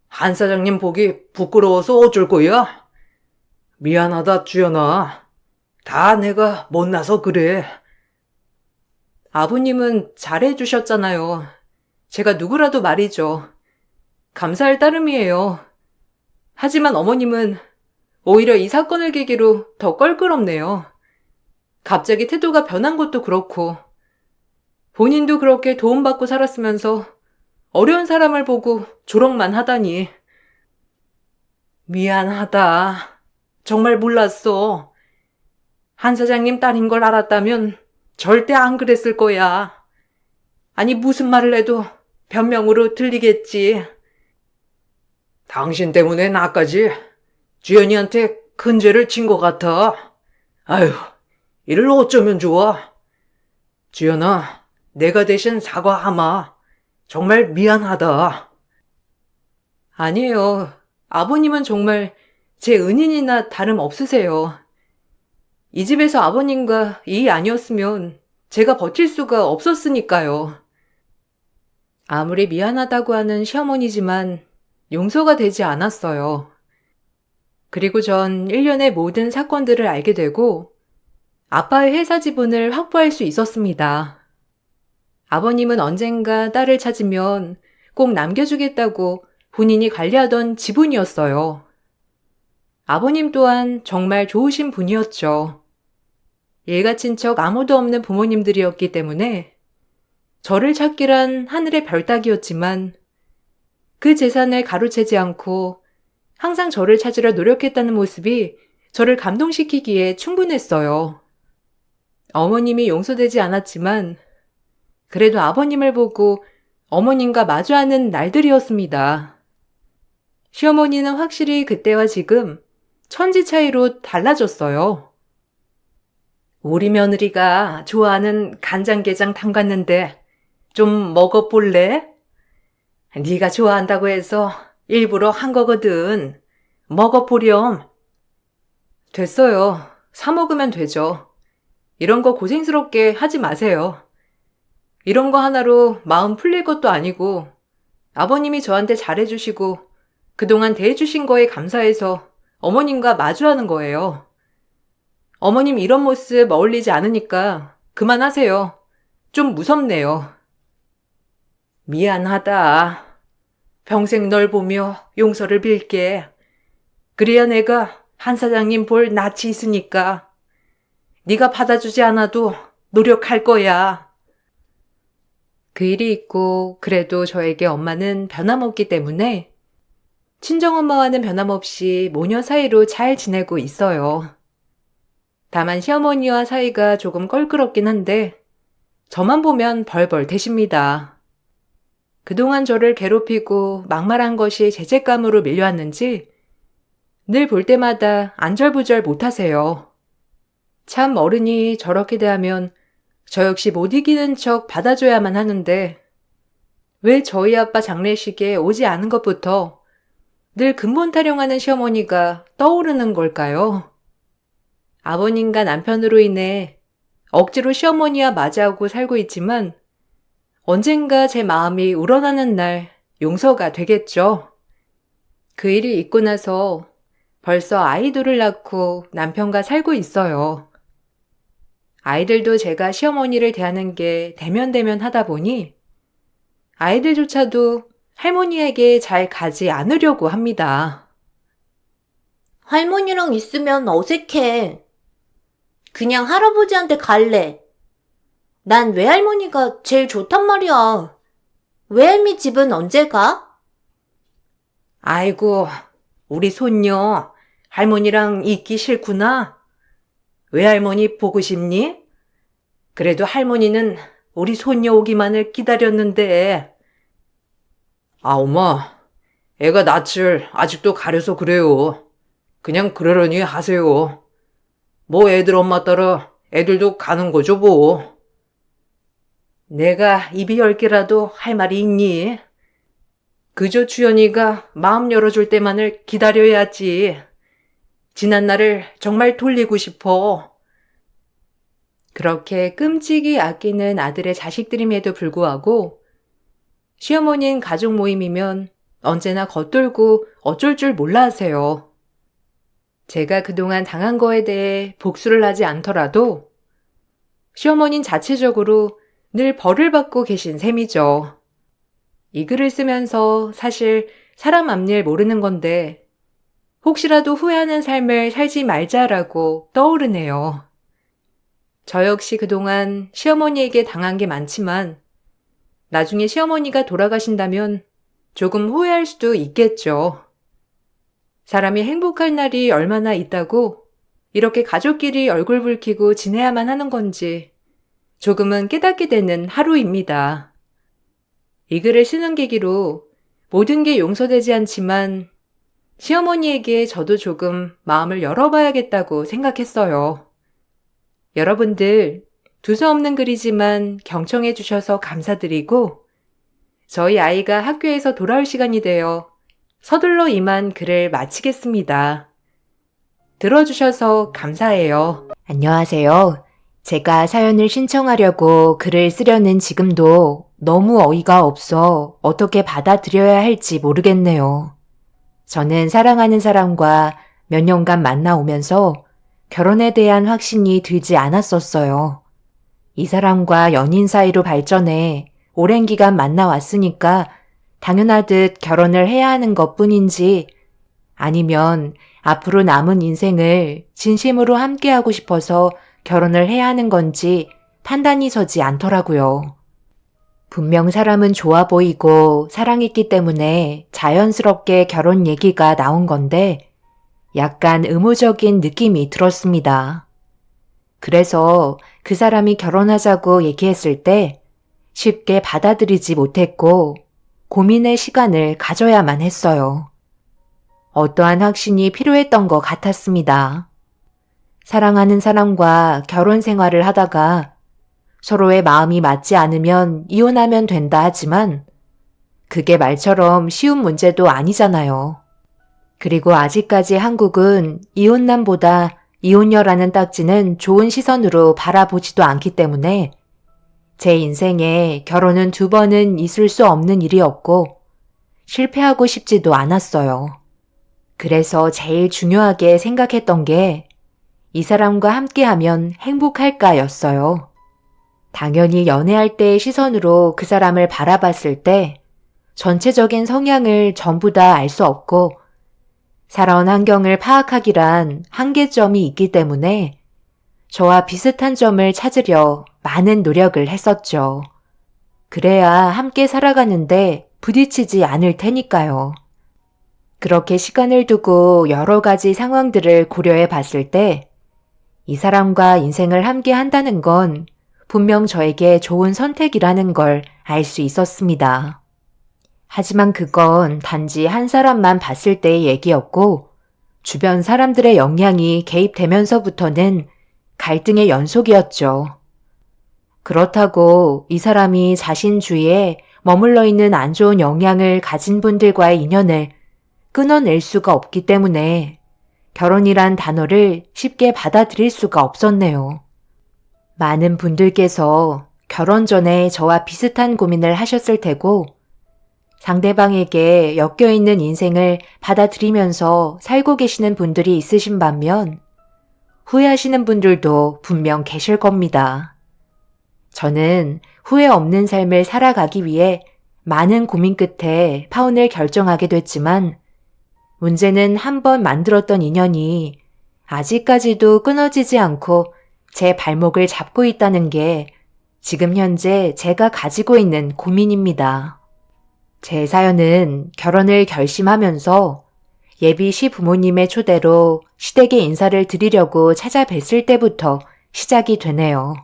한 사장님 보기 부끄러워서 어쩔 거야? 미안하다, 주연아. 다 내가 못나서 그래. 아버님은 잘해주셨잖아요. 제가 누구라도 말이죠. 감사할 따름이에요. 하지만 어머님은 오히려 이 사건을 계기로 더 껄끄럽네요. 갑자기 태도가 변한 것도 그렇고 본인도 그렇게 도움받고 살았으면서 어려운 사람을 보고 조롱만 하다니. 미안하다. 정말 몰랐어. 한 사장님 딸인 걸 알았다면 절대 안 그랬을 거야. 아니, 무슨 말을 해도 변명으로 들리겠지. 당신 때문에 나까지 주연이한테 큰 죄를 진 것 같아. 아휴, 이를 어쩌면 좋아. 주연아, 내가 대신 사과하마. 정말 미안하다. 아니에요. 아버님은 정말 제 은인이나 다름없으세요. 이 집에서 아버님과 이 아니었으면 제가 버틸 수가 없었으니까요. 아무리 미안하다고 하는 시어머니지만 용서가 되지 않았어요. 그리고 전 1년의 모든 사건들을 알게 되고 아빠의 회사 지분을 확보할 수 있었습니다. 아버님은 언젠가 딸을 찾으면 꼭 남겨주겠다고 본인이 관리하던 지분이었어요. 아버님 또한 정말 좋으신 분이었죠. 일가 친척 아무도 없는 부모님들이었기 때문에 저를 찾기란 하늘의 별 따기였지만 그 재산을 가로채지 않고 항상 저를 찾으려 노력했다는 모습이 저를 감동시키기에 충분했어요. 어머님이 용서되지 않았지만 그래도 아버님을 보고 어머님과 마주하는 날들이었습니다. 시어머니는 확실히 그때와 지금 천지 차이로 달라졌어요. 우리 며느리가 좋아하는 간장게장 담갔는데 좀 먹어볼래? 네가 좋아한다고 해서 일부러 한 거거든. 먹어보렴. 됐어요. 사 먹으면 되죠. 이런 거 고생스럽게 하지 마세요. 이런 거 하나로 마음 풀릴 것도 아니고 아버님이 저한테 잘해주시고 그동안 대해주신 거에 감사해서 어머님과 마주하는 거예요. 어머님 이런 모습 어울리지 않으니까 그만하세요. 좀 무섭네요. 미안하다. 평생 널 보며 용서를 빌게. 그래야 내가 한 사장님 볼 낯이 있으니까. 네가 받아주지 않아도 노력할 거야. 그 일이 있고 그래도 저에게 엄마는 변함없기 때문에 친정엄마와는 변함없이 모녀 사이로 잘 지내고 있어요. 다만 시어머니와 사이가 조금 껄끄럽긴 한데 저만 보면 벌벌 대십니다. 그동안 저를 괴롭히고 막말한 것이 죄책감으로 밀려왔는지 늘 볼 때마다 안절부절 못하세요. 참 어른이 저렇게 대하면 저 역시 못 이기는 척 받아줘야만 하는데 왜 저희 아빠 장례식에 오지 않은 것부터 늘 근본 타령하는 시어머니가 떠오르는 걸까요? 아버님과 남편으로 인해 억지로 시어머니와 맞이하고 살고 있지만 언젠가 제 마음이 우러나는 날 용서가 되겠죠. 그 일이 있고 나서 벌써 아이들을 낳고 남편과 살고 있어요. 아이들도 제가 시어머니를 대하는 게 대면대면 하다 보니 아이들조차도 할머니에게 잘 가지 않으려고 합니다. 할머니랑 있으면 어색해. 그냥 할아버지한테 갈래. 난 외할머니가 제일 좋단 말이야. 외할미 집은 언제 가? 아이고, 우리 손녀, 할머니랑 있기 싫구나. 외할머니 보고 싶니? 그래도 할머니는 우리 손녀 오기만을 기다렸는데. 아, 엄마, 애가 낯을 아직도 가려서 그래요. 그냥 그러려니 하세요. 뭐 애들 엄마 따라 애들도 가는 거죠, 뭐. 내가 입이 10개라도 할 말이 있니? 그저 주연이가 마음 열어줄 때만을 기다려야지. 지난 날을 정말 돌리고 싶어. 그렇게 끔찍이 아끼는 아들의 자식들임에도 불구하고 시어머니는 가족 모임이면 언제나 겉돌고 어쩔 줄 몰라 하세요. 제가 그동안 당한 거에 대해 복수를 하지 않더라도 시어머니는 자체적으로 늘 벌을 받고 계신 셈이죠. 이 글을 쓰면서 사실 사람 앞일 모르는 건데 혹시라도 후회하는 삶을 살지 말자라고 떠오르네요. 저 역시 그동안 시어머니에게 당한 게 많지만 나중에 시어머니가 돌아가신다면 조금 후회할 수도 있겠죠. 사람이 행복할 날이 얼마나 있다고 이렇게 가족끼리 얼굴 붉히고 지내야만 하는 건지 조금은 깨닫게 되는 하루입니다. 이 글을 쓰는 계기로 모든 게 용서되지 않지만 시어머니에게 저도 조금 마음을 열어봐야겠다고 생각했어요. 여러분들, 두서없는 글이지만 경청해 주셔서 감사드리고 저희 아이가 학교에서 돌아올 시간이 되어 서둘러 이만 글을 마치겠습니다. 들어주셔서 감사해요. 안녕하세요. 제가 사연을 신청하려고 글을 쓰려는 지금도 너무 어이가 없어 어떻게 받아들여야 할지 모르겠네요. 저는 사랑하는 사람과 몇 년간 만나오면서 결혼에 대한 확신이 들지 않았었어요. 이 사람과 연인 사이로 발전해 오랜 기간 만나왔으니까 당연하듯 결혼을 해야 하는 것 뿐인지 아니면 앞으로 남은 인생을 진심으로 함께하고 싶어서 결혼을 해야 하는 건지 판단이 서지 않더라고요. 분명 사람은 좋아 보이고 사랑했기 때문에 자연스럽게 결혼 얘기가 나온 건데 약간 의무적인 느낌이 들었습니다. 그래서 그 사람이 결혼하자고 얘기했을 때 쉽게 받아들이지 못했고 고민의 시간을 가져야만 했어요. 어떠한 확신이 필요했던 것 같았습니다. 사랑하는 사람과 결혼 생활을 하다가 서로의 마음이 맞지 않으면 이혼하면 된다 하지만 그게 말처럼 쉬운 문제도 아니잖아요. 그리고 아직까지 한국은 이혼남보다 이혼녀라는 딱지는 좋은 시선으로 바라보지도 않기 때문에 제 인생에 결혼은 2번은 있을 수 없는 일이었고 실패하고 싶지도 않았어요. 그래서 제일 중요하게 생각했던 게 이 사람과 함께하면 행복할까였어요. 당연히 연애할 때의 시선으로 그 사람을 바라봤을 때 전체적인 성향을 전부 다 알 수 없고 살아온 환경을 파악하기란 한계점이 있기 때문에 저와 비슷한 점을 찾으려 많은 노력을 했었죠. 그래야 함께 살아가는데 부딪히지 않을 테니까요. 그렇게 시간을 두고 여러 가지 상황들을 고려해 봤을 때 이 사람과 인생을 함께 한다는 건 분명 저에게 좋은 선택이라는 걸 알 수 있었습니다. 하지만 그건 단지 한 사람만 봤을 때의 얘기였고 주변 사람들의 영향이 개입되면서부터는 갈등의 연속이었죠. 그렇다고 이 사람이 자신 주위에 머물러 있는 안 좋은 영향을 가진 분들과의 인연을 끊어낼 수가 없기 때문에 결혼이란 단어를 쉽게 받아들일 수가 없었네요. 많은 분들께서 결혼 전에 저와 비슷한 고민을 하셨을 테고 상대방에게 엮여있는 인생을 받아들이면서 살고 계시는 분들이 있으신 반면 후회하시는 분들도 분명 계실 겁니다. 저는 후회 없는 삶을 살아가기 위해 많은 고민 끝에 파혼을 결정하게 됐지만 문제는 한번 만들었던 인연이 아직까지도 끊어지지 않고 제 발목을 잡고 있다는 게 지금 현재 제가 가지고 있는 고민입니다. 제 사연은 결혼을 결심하면서 예비 시부모님의 초대로 시댁에 인사를 드리려고 찾아뵀을 때부터 시작이 되네요.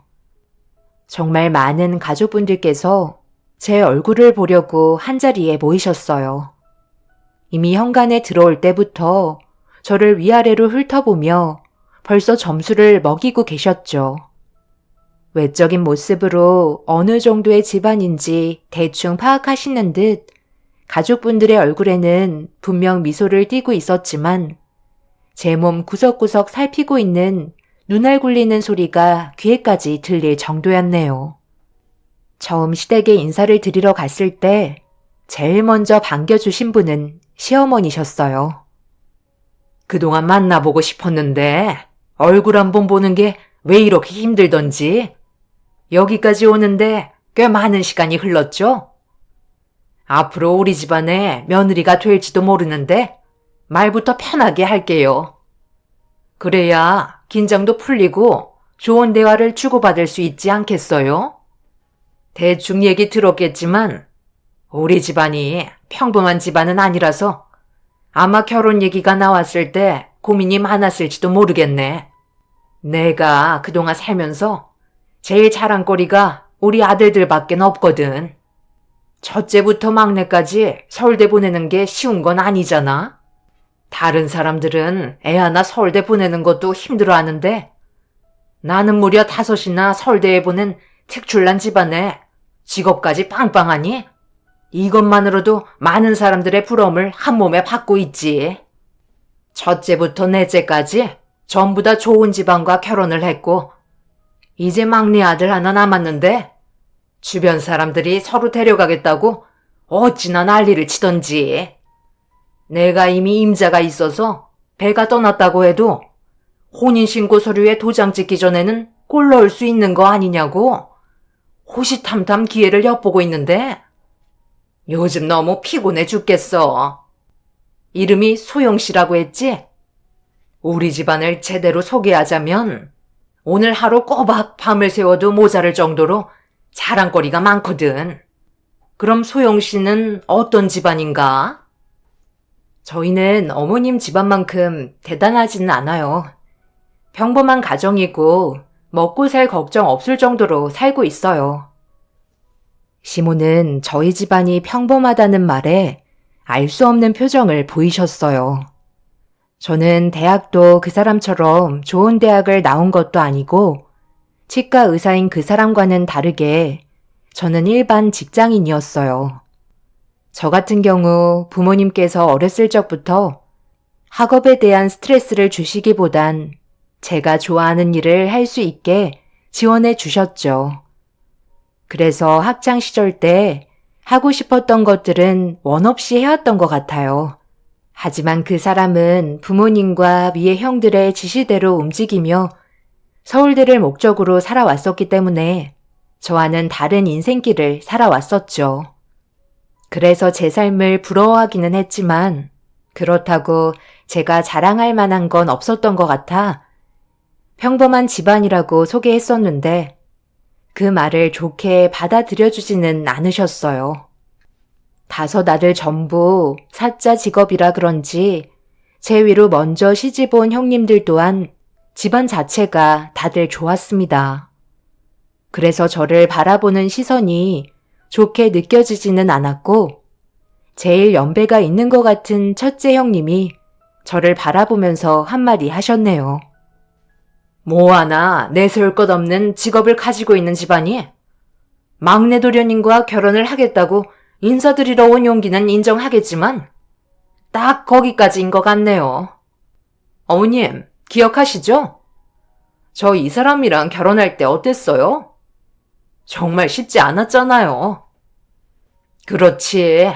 정말 많은 가족분들께서 제 얼굴을 보려고 한자리에 모이셨어요. 이미 현관에 들어올 때부터 저를 위아래로 훑어보며 벌써 점수를 먹이고 계셨죠. 외적인 모습으로 어느 정도의 집안인지 대충 파악하시는 듯 가족분들의 얼굴에는 분명 미소를 띠고 있었지만 제 몸 구석구석 살피고 있는 눈알 굴리는 소리가 귀에까지 들릴 정도였네요. 처음 시댁에 인사를 드리러 갔을 때 제일 먼저 반겨주신 분은 시어머니셨어요. 그동안 만나보고 싶었는데 얼굴 한 번 보는 게 왜 이렇게 힘들던지 여기까지 오는데 꽤 많은 시간이 흘렀죠? 앞으로 우리 집안에 며느리가 될지도 모르는데 말부터 편하게 할게요. 그래야 긴장도 풀리고 좋은 대화를 주고받을 수 있지 않겠어요? 대충 얘기 들었겠지만 우리 집안이 평범한 집안은 아니라서 아마 결혼 얘기가 나왔을 때 고민이 많았을지도 모르겠네. 내가 그동안 살면서 제일 자랑거리가 우리 아들들밖에 없거든. 첫째부터 막내까지 서울대 보내는 게 쉬운 건 아니잖아. 다른 사람들은 애 하나 서울대 보내는 것도 힘들어하는데 나는 무려 5이나 서울대에 보낸 특출난 집안에 직업까지 빵빵하니 이것만으로도 많은 사람들의 부러움을 한 몸에 받고 있지. 첫째부터 넷째까지 전부 다 좋은 집안과 결혼을 했고 이제 막내 아들 하나 남았는데 주변 사람들이 서로 데려가겠다고 어찌나 난리를 치던지. 내가 이미 임자가 있어서 배가 떠났다고 해도 혼인신고 서류에 도장 찍기 전에는 꼴 넣을 수 있는 거 아니냐고 호시탐탐 기회를 엿보고 있는데 요즘 너무 피곤해 죽겠어. 이름이 소영씨라고 했지? 우리 집안을 제대로 소개하자면 오늘 하루 꼬박 밤을 새워도 모자랄 정도로 자랑거리가 많거든. 그럼 소영씨는 어떤 집안인가? 저희는 어머님 집안만큼 대단하지는 않아요. 평범한 가정이고 먹고 살 걱정 없을 정도로 살고 있어요. 시모는 저희 집안이 평범하다는 말에 알 수 없는 표정을 보이셨어요. 저는 대학도 그 사람처럼 좋은 대학을 나온 것도 아니고 치과 의사인 그 사람과는 다르게 저는 일반 직장인이었어요. 저 같은 경우 부모님께서 어렸을 적부터 학업에 대한 스트레스를 주시기보단 제가 좋아하는 일을 할 수 있게 지원해 주셨죠. 그래서 학창 시절 때 하고 싶었던 것들은 원 없이 해왔던 것 같아요. 하지만 그 사람은 부모님과 위의 형들의 지시대로 움직이며 서울대를 목적으로 살아왔었기 때문에 저와는 다른 인생길을 살아왔었죠. 그래서 제 삶을 부러워하기는 했지만 그렇다고 제가 자랑할 만한 건 없었던 것 같아 평범한 집안이라고 소개했었는데 그 말을 좋게 받아들여주지는 않으셨어요. 5 아들 전부 사자 직업이라 그런지 제 위로 먼저 시집온 형님들 또한 집안 자체가 다들 좋았습니다. 그래서 저를 바라보는 시선이 좋게 느껴지지는 않았고 제일 연배가 있는 것 같은 첫째 형님이 저를 바라보면서 한마디 하셨네요. 뭐 하나 내세울 것 없는 직업을 가지고 있는 집안이 막내 도련님과 결혼을 하겠다고 인사드리러 온 용기는 인정하겠지만 딱 거기까지인 것 같네요. 어머님, 기억하시죠? 저 이 사람이랑 결혼할 때 어땠어요? 정말 쉽지 않았잖아요. 그렇지.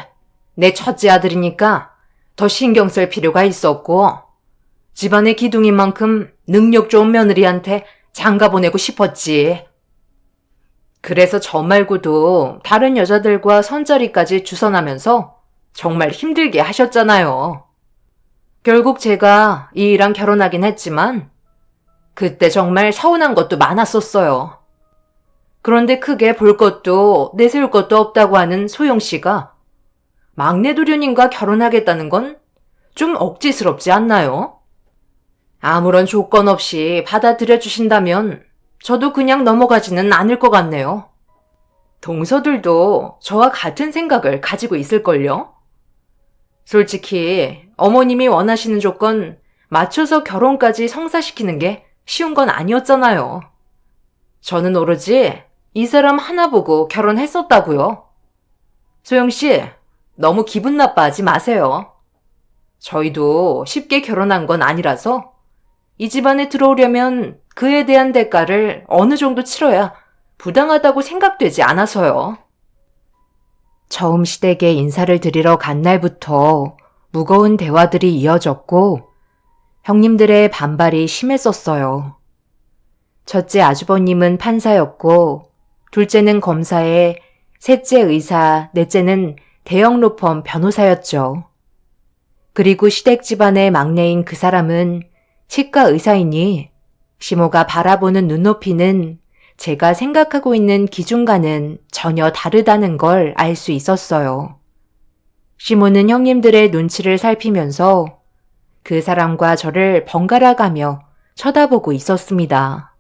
내 첫째 아들이니까 더 신경 쓸 필요가 있었고 집안의 기둥인 만큼 능력 좋은 며느리한테 장가 보내고 싶었지. 그래서 저 말고도 다른 여자들과 선자리까지 주선하면서 정말 힘들게 하셨잖아요. 결국 제가 이이랑 결혼하긴 했지만 그때 정말 서운한 것도 많았었어요. 그런데 크게 볼 것도 내세울 것도 없다고 하는 소영씨가 막내 도련님과 결혼하겠다는 건 좀 억지스럽지 않나요? 아무런 조건 없이 받아들여 주신다면 저도 그냥 넘어가지는 않을 것 같네요. 동서들도 저와 같은 생각을 가지고 있을걸요? 솔직히 어머님이 원하시는 조건 맞춰서 결혼까지 성사시키는 게 쉬운 건 아니었잖아요. 저는 오로지 이 사람 하나 보고 결혼했었다고요. 소영씨, 너무 기분 나빠하지 마세요. 저희도 쉽게 결혼한 건 아니라서 이 집안에 들어오려면 그에 대한 대가를 어느 정도 치러야 부당하다고 생각되지 않아서요. 처음 시댁에 인사를 드리러 간 날부터 무거운 대화들이 이어졌고 형님들의 반발이 심했었어요. 첫째 아주버님은 판사였고 둘째는 검사에 셋째 의사, 넷째는 대형 로펌 변호사였죠. 그리고 시댁 집안의 막내인 그 사람은 치과 의사이니 시모가 바라보는 눈높이는 제가 생각하고 있는 기준과는 전혀 다르다는 걸 알 수 있었어요. 시모는 형님들의 눈치를 살피면서 그 사람과 저를 번갈아 가며 쳐다보고 있었습니다.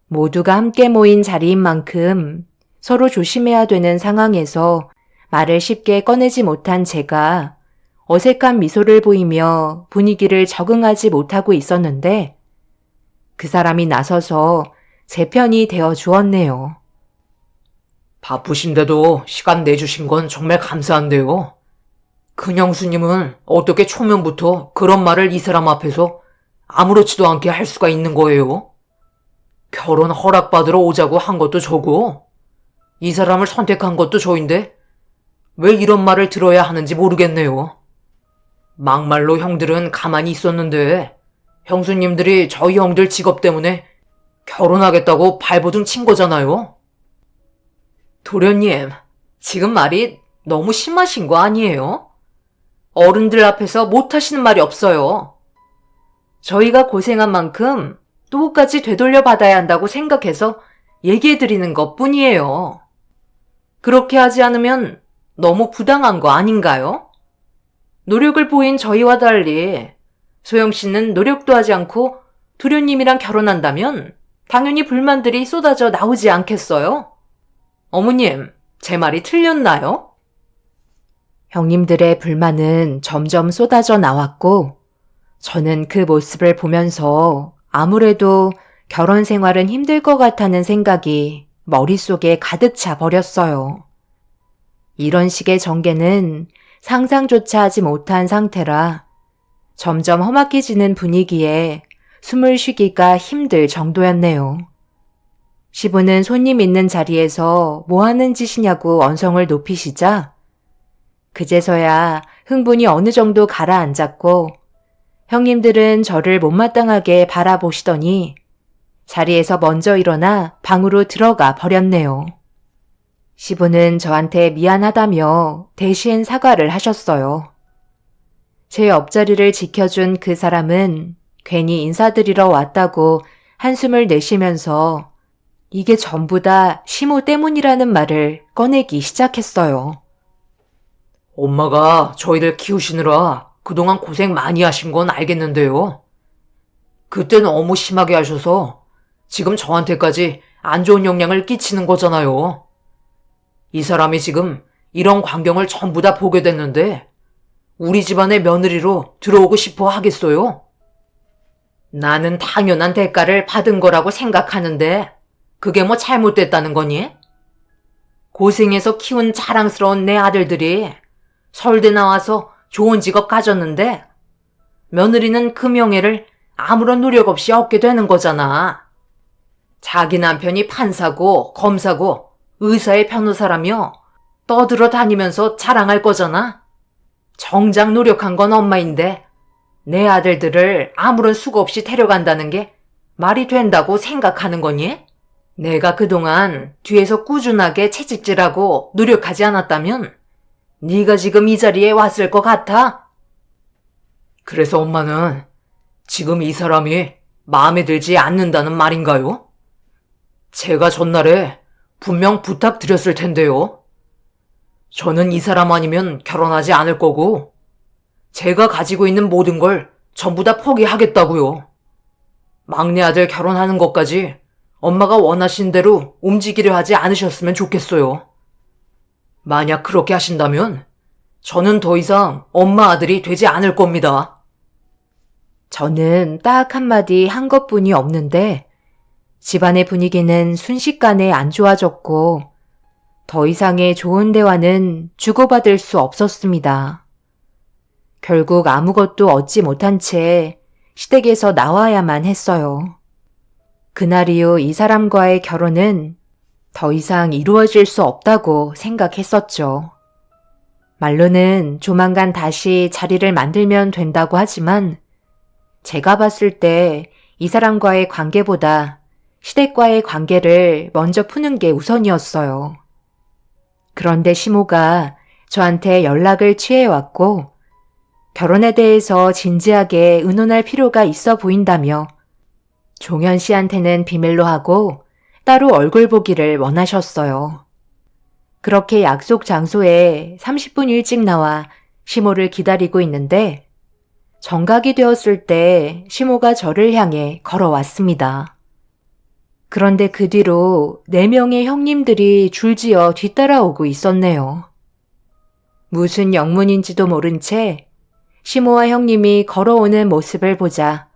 모두가 함께 모인 자리인 만큼 서로 조심해야 되는 상황에서 말을 쉽게 꺼내지 못한 제가 어색한 미소를 보이며 분위기를 적응하지 못하고 있었는데 그 사람이 나서서 제 편이 되어 주었네요. 바쁘신데도 시간 내주신 건 정말 감사한데요. 큰형수님은 어떻게 초면부터 그런 말을 이 사람 앞에서 아무렇지도 않게 할 수가 있는 거예요? 결혼 허락받으러 오자고 한 것도 저고, 이 사람을 선택한 것도 저인데 왜 이런 말을 들어야 하는지 모르겠네요. 막말로 형들은 가만히 있었는데 형수님들이 저희 형들 직업 때문에 결혼하겠다고 발버둥 친 거잖아요. 도련님, 지금 말이 너무 심하신 거 아니에요? 어른들 앞에서 못하시는 말이 없어요. 저희가 고생한 만큼 똑같이 되돌려 받아야 한다고 생각해서 얘기해드리는 것 뿐이에요. 그렇게 하지 않으면 너무 부당한 거 아닌가요? 노력을 보인 저희와 달리 소영 씨는 노력도 하지 않고 도련님이랑 결혼한다면 당연히 불만들이 쏟아져 나오지 않겠어요? 어머님, 제 말이 틀렸나요? 형님들의 불만은 점점 쏟아져 나왔고 저는 그 모습을 보면서 아무래도 결혼 생활은 힘들 것 같다는 생각이 머릿속에 가득 차 버렸어요. 이런 식의 전개는 상상조차 하지 못한 상태라 점점 험악해지는 분위기에 숨을 쉬기가 힘들 정도였네요. 시부는 손님 있는 자리에서 뭐 하는 짓이냐고 언성을 높이시자 그제서야 흥분이 어느 정도 가라앉았고 형님들은 저를 못마땅하게 바라보시더니 자리에서 먼저 일어나 방으로 들어가 버렸네요. 시부는 저한테 미안하다며 대신 사과를 하셨어요. 제 옆자리를 지켜준 그 사람은 괜히 인사드리러 왔다고 한숨을 내쉬면서 이게 전부 다 시모 때문이라는 말을 꺼내기 시작했어요. 엄마가 저희들 키우시느라 그동안 고생 많이 하신 건 알겠는데요. 그때 너무 심하게 하셔서 지금 저한테까지 안 좋은 영향을 끼치는 거잖아요. 이 사람이 지금 이런 광경을 전부 다 보게 됐는데 우리 집안의 며느리로 들어오고 싶어 하겠어요? 나는 당연한 대가를 받은 거라고 생각하는데 그게 뭐 잘못됐다는 거니? 고생해서 키운 자랑스러운 내 아들들이 서울대 나와서 좋은 직업 가졌는데 며느리는 그 명예를 아무런 노력 없이 얻게 되는 거잖아. 자기 남편이 판사고 검사고 의사의 변호사라며 떠들어 다니면서 자랑할 거잖아. 정작 노력한 건 엄마인데 내 아들들을 아무런 수고 없이 데려간다는 게 말이 된다고 생각하는 거니? 내가 그동안 뒤에서 꾸준하게 채찍질하고 노력하지 않았다면 네가 지금 이 자리에 왔을 것 같아? 그래서 엄마는 지금 이 사람이 마음에 들지 않는다는 말인가요? 제가 전날에 분명 부탁드렸을 텐데요. 저는 이 사람 아니면 결혼하지 않을 거고 제가 가지고 있는 모든 걸 전부 다 포기하겠다고요. 막내 아들 결혼하는 것까지 엄마가 원하신 대로 움직이려 하지 않으셨으면 좋겠어요. 만약 그렇게 하신다면 저는 더 이상 엄마 아들이 되지 않을 겁니다. 저는 딱 한마디 한 것뿐이 없는데 집안의 분위기는 순식간에 안 좋아졌고 더 이상의 좋은 대화는 주고받을 수 없었습니다. 결국 아무것도 얻지 못한 채 시댁에서 나와야만 했어요. 그날 이후 이 사람과의 결혼은 더 이상 이루어질 수 없다고 생각했었죠. 말로는 조만간 다시 자리를 만들면 된다고 하지만 제가 봤을 때 이 사람과의 관계보다 시댁과의 관계를 먼저 푸는 게 우선이었어요. 그런데 시모가 저한테 연락을 취해왔고 결혼에 대해서 진지하게 의논할 필요가 있어 보인다며 종현 씨한테는 비밀로 하고 따로 얼굴 보기를 원하셨어요. 그렇게 약속 장소에 30분 일찍 나와 시모를 기다리고 있는데 정각이 되었을 때 시모가 저를 향해 걸어왔습니다. 그런데 그 뒤로 4명의 형님들이 줄지어 뒤따라오고 있었네요. 무슨 영문인지도 모른 채 시모와 형님이 걸어오는 모습을 보자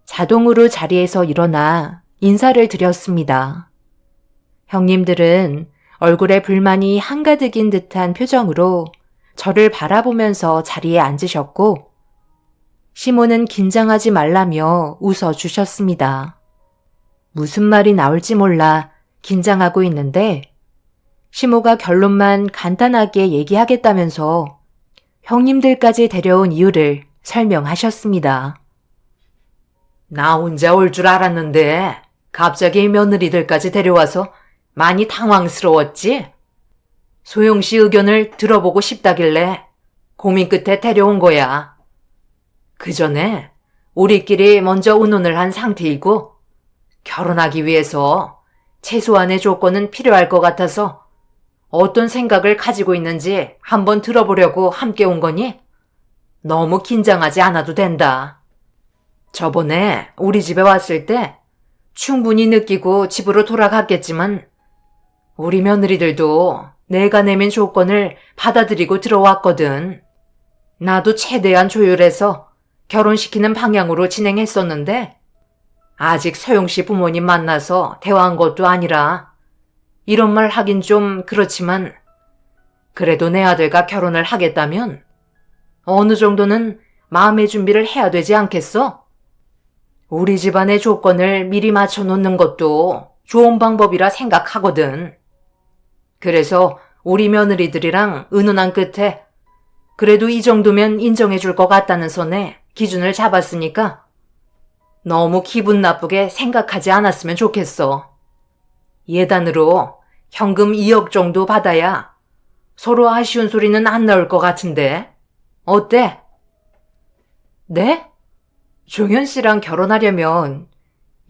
자동으로 자리에서 일어나 인사를 드렸습니다. 형님들은 얼굴에 불만이 한가득인 듯한 표정으로 저를 바라보면서 자리에 앉으셨고 시모는 긴장하지 말라며 웃어주셨습니다. 무슨 말이 나올지 몰라 긴장하고 있는데 시모가 결론만 간단하게 얘기하겠다면서 형님들까지 데려온 이유를 설명하셨습니다. 나 혼자 올 줄 알았는데 갑자기 며느리들까지 데려와서 많이 당황스러웠지? 소영 씨 의견을 들어보고 싶다길래 고민 끝에 데려온 거야. 그 전에 우리끼리 먼저 의논을 한 상태이고 결혼하기 위해서 최소한의 조건은 필요할 것 같아서 어떤 생각을 가지고 있는지 한번 들어보려고 함께 온 거니? 너무 긴장하지 않아도 된다. 저번에 우리 집에 왔을 때 충분히 느끼고 집으로 돌아갔겠지만 우리 며느리들도 내가 내민 조건을 받아들이고 들어왔거든. 나도 최대한 조율해서 결혼시키는 방향으로 진행했었는데 아직 서영 씨 부모님 만나서 대화한 것도 아니라 이런 말 하긴 좀 그렇지만 그래도 내 아들과 결혼을 하겠다면 어느 정도는 마음의 준비를 해야 되지 않겠어? 우리 집안의 조건을 미리 맞춰 놓는 것도 좋은 방법이라 생각하거든. 그래서 우리 며느리들이랑 의논한 끝에 그래도 이 정도면 인정해 줄 것 같다는 선에 기준을 잡았으니까 너무 기분 나쁘게 생각하지 않았으면 좋겠어. 예단으로 현금 2억 정도 받아야 서로 아쉬운 소리는 안 나올 것 같은데 어때? 네? 종현 씨랑 결혼하려면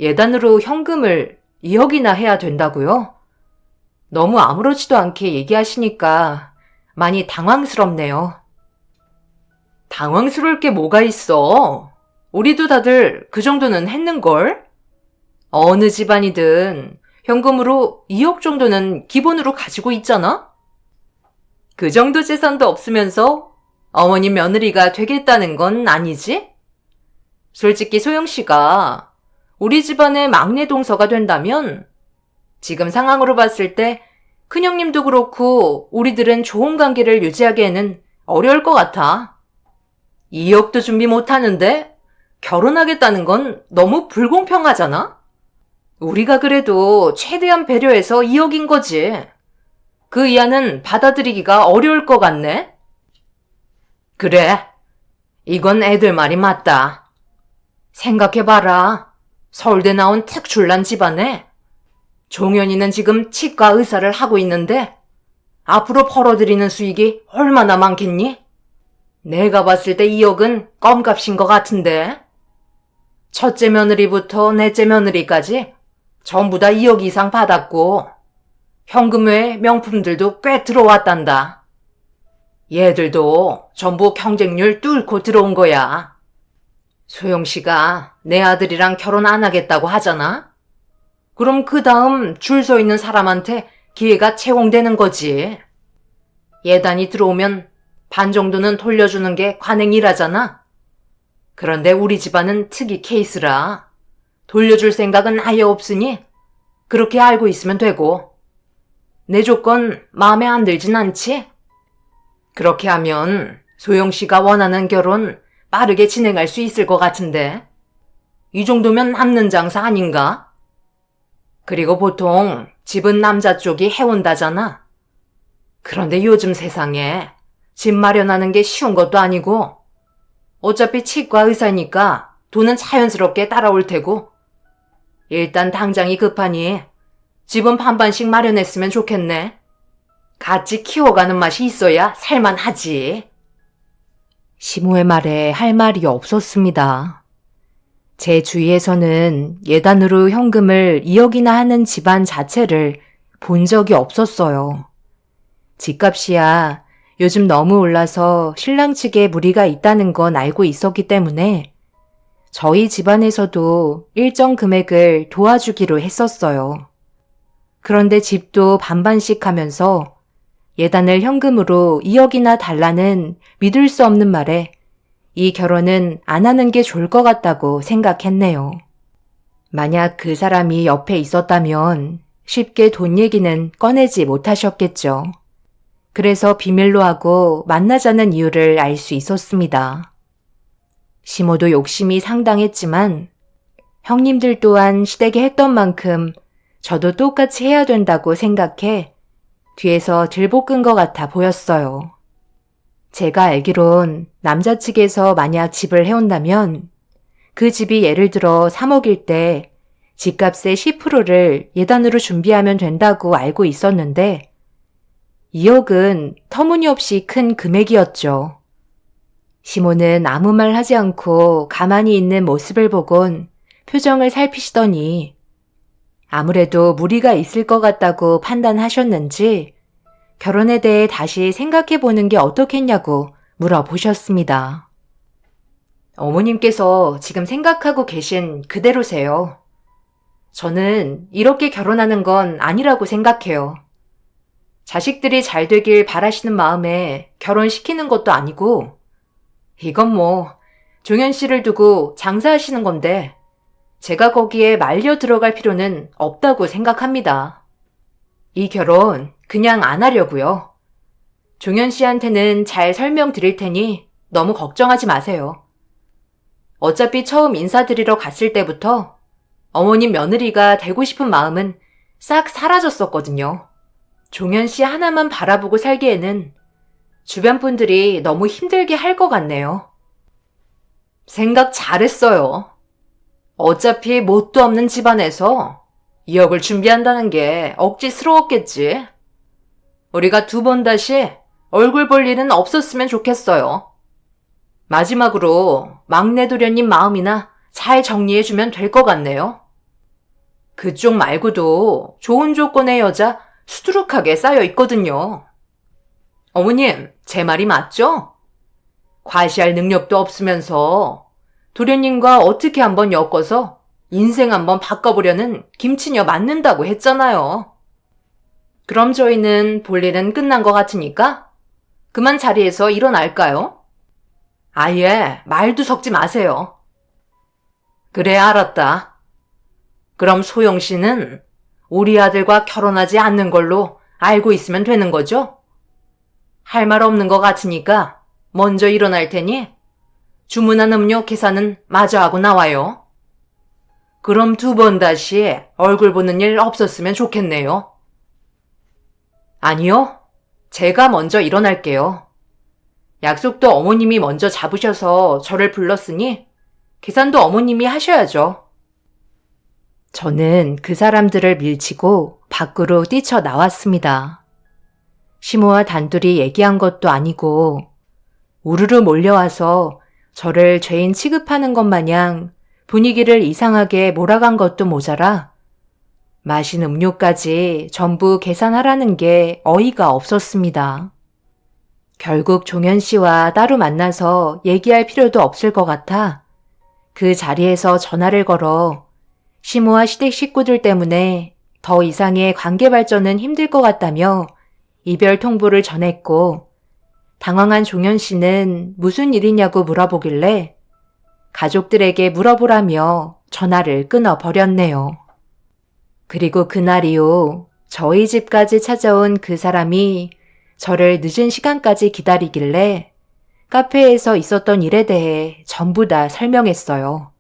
예단으로 현금을 2억이나 해야 된다고요? 너무 아무렇지도 않게 얘기하시니까 많이 당황스럽네요. 당황스러울 게 뭐가 있어? 우리도 다들 그 정도는 했는걸? 어느 집안이든 현금으로 2억 정도는 기본으로 가지고 있잖아? 그 정도 재산도 없으면서 어머니 며느리가 되겠다는 건 아니지? 솔직히 소영 씨가 우리 집안의 막내 동서가 된다면 지금 상황으로 봤을 때 큰형님도 그렇고 우리들은 좋은 관계를 유지하기에는 어려울 것 같아. 2억도 준비 못하는데 결혼하겠다는 건 너무 불공평하잖아? 우리가 그래도 최대한 배려해서 2억인 거지. 그 이하는 받아들이기가 어려울 것 같네? 그래. 이건 애들 말이 맞다. 생각해봐라. 서울대 나온 특출난 집안에 종현이는 지금 치과 의사를 하고 있는데 앞으로 벌어들이는 수익이 얼마나 많겠니? 내가 봤을 때 2억은 껌값인 것 같은데. 첫째 며느리부터 넷째 며느리까지 전부 다 2억 이상 받았고 현금 외에 명품들도 꽤 들어왔단다. 얘들도 전부 경쟁률 뚫고 들어온 거야. 소영 씨가 내 아들이랑 결혼 안 하겠다고 하잖아? 그럼 그 다음 줄 서 있는 사람한테 기회가 채용되는 거지. 예단이 들어오면 반 정도는 돌려주는 게 관행이라잖아. 그런데 우리 집안은 특이 케이스라 돌려줄 생각은 아예 없으니 그렇게 알고 있으면 되고. 내 조건 마음에 안 들진 않지? 그렇게 하면 소영 씨가 원하는 결혼 빠르게 진행할 수 있을 것 같은데. 이 정도면 남는 장사 아닌가? 그리고 보통 집은 남자 쪽이 해온다잖아. 그런데 요즘 세상에 집 마련하는 게 쉬운 것도 아니고 어차피 치과 의사니까 돈은 자연스럽게 따라올 테고 일단 당장이 급하니 집은 반반씩 마련했으면 좋겠네. 같이 키워가는 맛이 있어야 살만하지. 시모의 말에 할 말이 없었습니다. 제 주위에서는 예단으로 현금을 2억이나 하는 집안 자체를 본 적이 없었어요. 집값이야 요즘 너무 올라서 신랑 측에 무리가 있다는 건 알고 있었기 때문에 저희 집안에서도 일정 금액을 도와주기로 했었어요. 그런데 집도 반반씩 하면서 예단을 현금으로 2억이나 달라는 믿을 수 없는 말에 이 결혼은 안 하는 게 좋을 것 같다고 생각했네요. 만약 그 사람이 옆에 있었다면 쉽게 돈 얘기는 꺼내지 못하셨겠죠. 그래서 비밀로 하고 만나자는 이유를 알 수 있었습니다. 시모도 욕심이 상당했지만 형님들 또한 시댁에 했던 만큼 저도 똑같이 해야 된다고 생각해 뒤에서 들볶은 것 같아 보였어요. 제가 알기론 남자 측에서 만약 집을 해온다면 그 집이 예를 들어 3억일 때 집값의 10%를 예단으로 준비하면 된다고 알고 있었는데 2억은 터무니없이 큰 금액이었죠. 시모는 아무 말 하지 않고 가만히 있는 모습을 보곤 표정을 살피시더니 아무래도 무리가 있을 것 같다고 판단하셨는지 결혼에 대해 다시 생각해보는 게 어떻겠냐고 물어보셨습니다. 어머님께서 지금 생각하고 계신 그대로세요. 저는 이렇게 결혼하는 건 아니라고 생각해요. 자식들이 잘 되길 바라시는 마음에 결혼시키는 것도 아니고 이건 뭐 종현 씨를 두고 장사하시는 건데 제가 거기에 말려 들어갈 필요는 없다고 생각합니다. 이 결혼 그냥 안 하려고요. 종현 씨한테는 잘 설명드릴 테니 너무 걱정하지 마세요. 어차피 처음 인사드리러 갔을 때부터 어머님 며느리가 되고 싶은 마음은 싹 사라졌었거든요. 종현 씨 하나만 바라보고 살기에는 주변 분들이 너무 힘들게 할 것 같네요. 생각 잘했어요. 어차피 뭣도 없는 집안에서 2억을 준비한다는 게 억지스러웠겠지. 우리가 2번 다시 얼굴 볼 일은 없었으면 좋겠어요. 마지막으로 막내 도련님 마음이나 잘 정리해주면 될 것 같네요. 그쪽 말고도 좋은 조건의 여자 수두룩하게 쌓여 있거든요. 어머님, 제 말이 맞죠? 과시할 능력도 없으면서 도련님과 어떻게 한번 엮어서 인생 한번 바꿔보려는 김치녀 맞는다고 했잖아요. 그럼 저희는 볼 일은 끝난 것 같으니까 그만 자리에서 일어날까요? 아예 말도 섞지 마세요. 그래, 알았다. 그럼 소영 씨는 우리 아들과 결혼하지 않는 걸로 알고 있으면 되는 거죠? 할 말 없는 것 같으니까 먼저 일어날 테니 주문한 음료 계산은 마저 하고 나와요. 그럼 2번 다시 얼굴 보는 일 없었으면 좋겠네요. 아니요. 제가 먼저 일어날게요. 약속도 어머님이 먼저 잡으셔서 저를 불렀으니 계산도 어머님이 하셔야죠. 저는 그 사람들을 밀치고 밖으로 뛰쳐나왔습니다. 시모와 단둘이 얘기한 것도 아니고 우르르 몰려와서 저를 죄인 취급하는 것 마냥 분위기를 이상하게 몰아간 것도 모자라 마신 음료까지 전부 계산하라는 게 어이가 없었습니다. 결국 종현 씨와 따로 만나서 얘기할 필요도 없을 것 같아 그 자리에서 전화를 걸어 시모와 시댁 식구들 때문에 더 이상의 관계 발전은 힘들 것 같다며 이별 통보를 전했고 당황한 종현 씨는 무슨 일이냐고 물어보길래 가족들에게 물어보라며 전화를 끊어버렸네요. 그리고 그날 이후 저희 집까지 찾아온 그 사람이 저를 늦은 시간까지 기다리길래 카페에서 있었던 일에 대해 전부 다 설명했어요.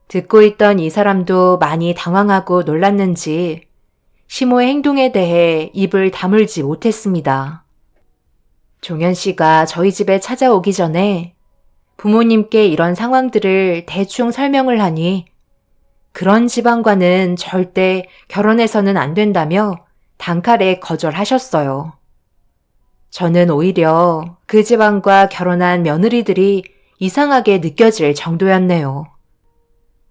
듣고 있던 이 사람도 많이 당황하고 놀랐는지 시모의 행동에 대해 입을 다물지 못했습니다. 종현 씨가 저희 집에 찾아오기 전에 부모님께 이런 상황들을 대충 설명을 하니 그런 집안과는 절대 결혼해서는 안 된다며 단칼에 거절하셨어요. 저는 오히려 그 집안과 결혼한 며느리들이 이상하게 느껴질 정도였네요.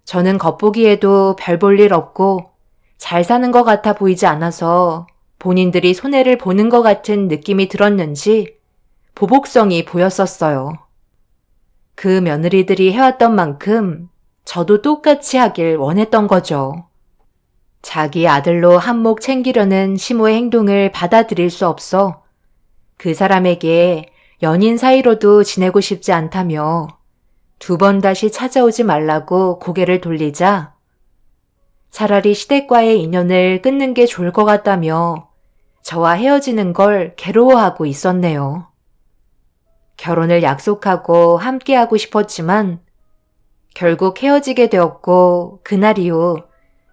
저는 겉보기에도 별 볼 일 없고 잘 사는 것 같아 보이지 않아서 본인들이 손해를 보는 것 같은 느낌이 들었는지 보복성이 보였었어요. 그 며느리들이 해왔던 만큼 저도 똑같이 하길 원했던 거죠. 자기 아들로 한몫 챙기려는 시모의 행동을 받아들일 수 없어 그 사람에게 연인 사이로도 지내고 싶지 않다며 2번 다시 찾아오지 말라고 고개를 돌리자 차라리 시댁과의 인연을 끊는 게 좋을 것 같다며 저와 헤어지는 걸 괴로워하고 있었네요. 결혼을 약속하고 함께하고 싶었지만 결국 헤어지게 되었고 그날 이후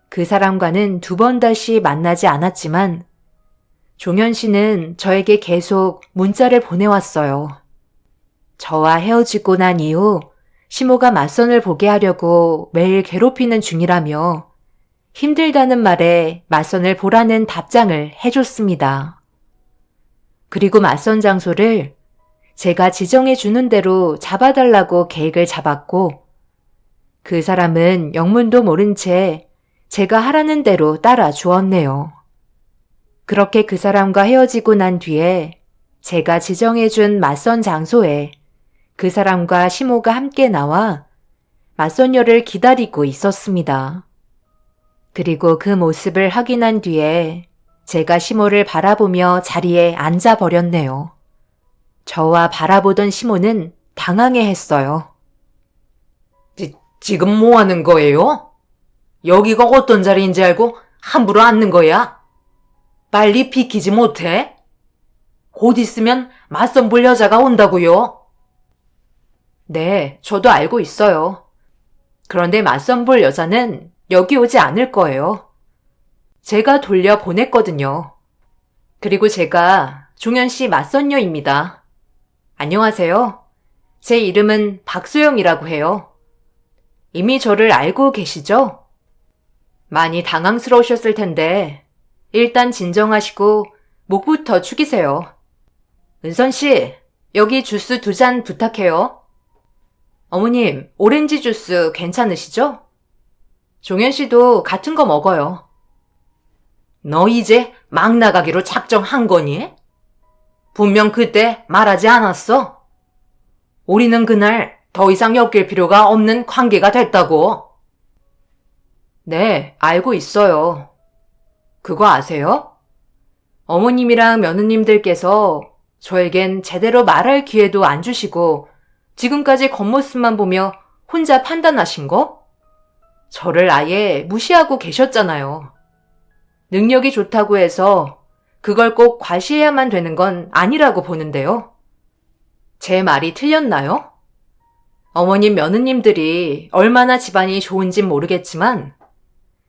그 사람과는 2번 다시 만나지 않았지만 종현 씨는 저에게 계속 문자를 보내왔어요. 저와 헤어지고 난 이후 시모가 맞선을 보게 하려고 매일 괴롭히는 중이라며 힘들다는 말에 맞선을 보라는 답장을 해줬습니다. 그리고 맞선 장소를 제가 지정해 주는 대로 잡아달라고 계획을 잡았고 그 사람은 영문도 모른 채 제가 하라는 대로 따라 주었네요. 그렇게 그 사람과 헤어지고 난 뒤에 제가 지정해 준 맞선 장소에 그 사람과 시모가 함께 나와 맞선녀를 기다리고 있었습니다. 그리고 그 모습을 확인한 뒤에 제가 시모를 바라보며 자리에 앉아버렸네요. 저와 바라보던 시모는 당황해했어요. 지금 뭐 하는 거예요? 여기가 어떤 자리인지 알고 함부로 앉는 거야? 빨리 비키지 못해? 곧 있으면 맞선 볼 여자가 온다고요. 네, 저도 알고 있어요. 그런데 맞선 볼 여자는 여기 오지 않을 거예요. 제가 돌려 보냈거든요. 그리고 제가 종현 씨 맞선녀입니다. 안녕하세요. 제 이름은 박소영이라고 해요. 이미 저를 알고 계시죠? 많이 당황스러우셨을 텐데 일단 진정하시고 목부터 축이세요. 은선 씨, 여기 주스 2잔 부탁해요. 어머님, 오렌지 주스 괜찮으시죠? 종현 씨도 같은 거 먹어요. 너 이제 막 나가기로 작정한 거니? 분명 그때 말하지 않았어? 우리는 그날 더 이상 엮일 필요가 없는 관계가 됐다고. 네, 알고 있어요. 그거 아세요? 어머님이랑 며느님들께서 저에겐 제대로 말할 기회도 안 주시고 지금까지 겉모습만 보며 혼자 판단하신 거? 저를 아예 무시하고 계셨잖아요. 능력이 좋다고 해서 그걸 꼭 과시해야만 되는 건 아니라고 보는데요. 제 말이 틀렸나요? 어머님 며느님들이 얼마나 집안이 좋은진 모르겠지만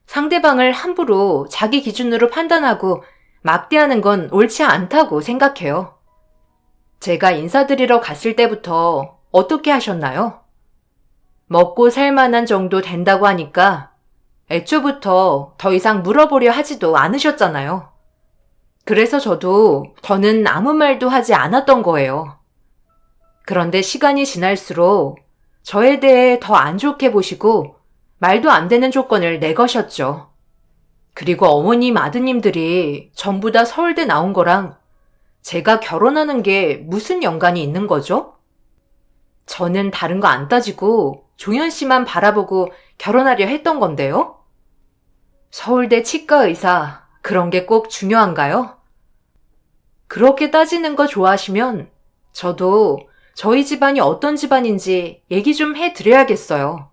상대방을 함부로 자기 기준으로 판단하고 막대하는 건 옳지 않다고 생각해요. 제가 인사드리러 갔을 때부터 어떻게 하셨나요? 먹고 살 만한 정도 된다고 하니까 애초부터 더 이상 물어보려 하지도 않으셨잖아요. 그래서 저도 더는 아무 말도 하지 않았던 거예요. 그런데 시간이 지날수록 저에 대해 더 안 좋게 보시고 말도 안 되는 조건을 내거셨죠. 그리고 어머님 아드님들이 전부 다 서울대 나온 거랑 제가 결혼하는 게 무슨 연관이 있는 거죠? 저는 다른 거 안 따지고 종현 씨만 바라보고 결혼하려 했던 건데요. 서울대 치과 의사, 그런 게 꼭 중요한가요? 그렇게 따지는 거 좋아하시면 저도 저희 집안이 어떤 집안인지 얘기 좀 해드려야겠어요.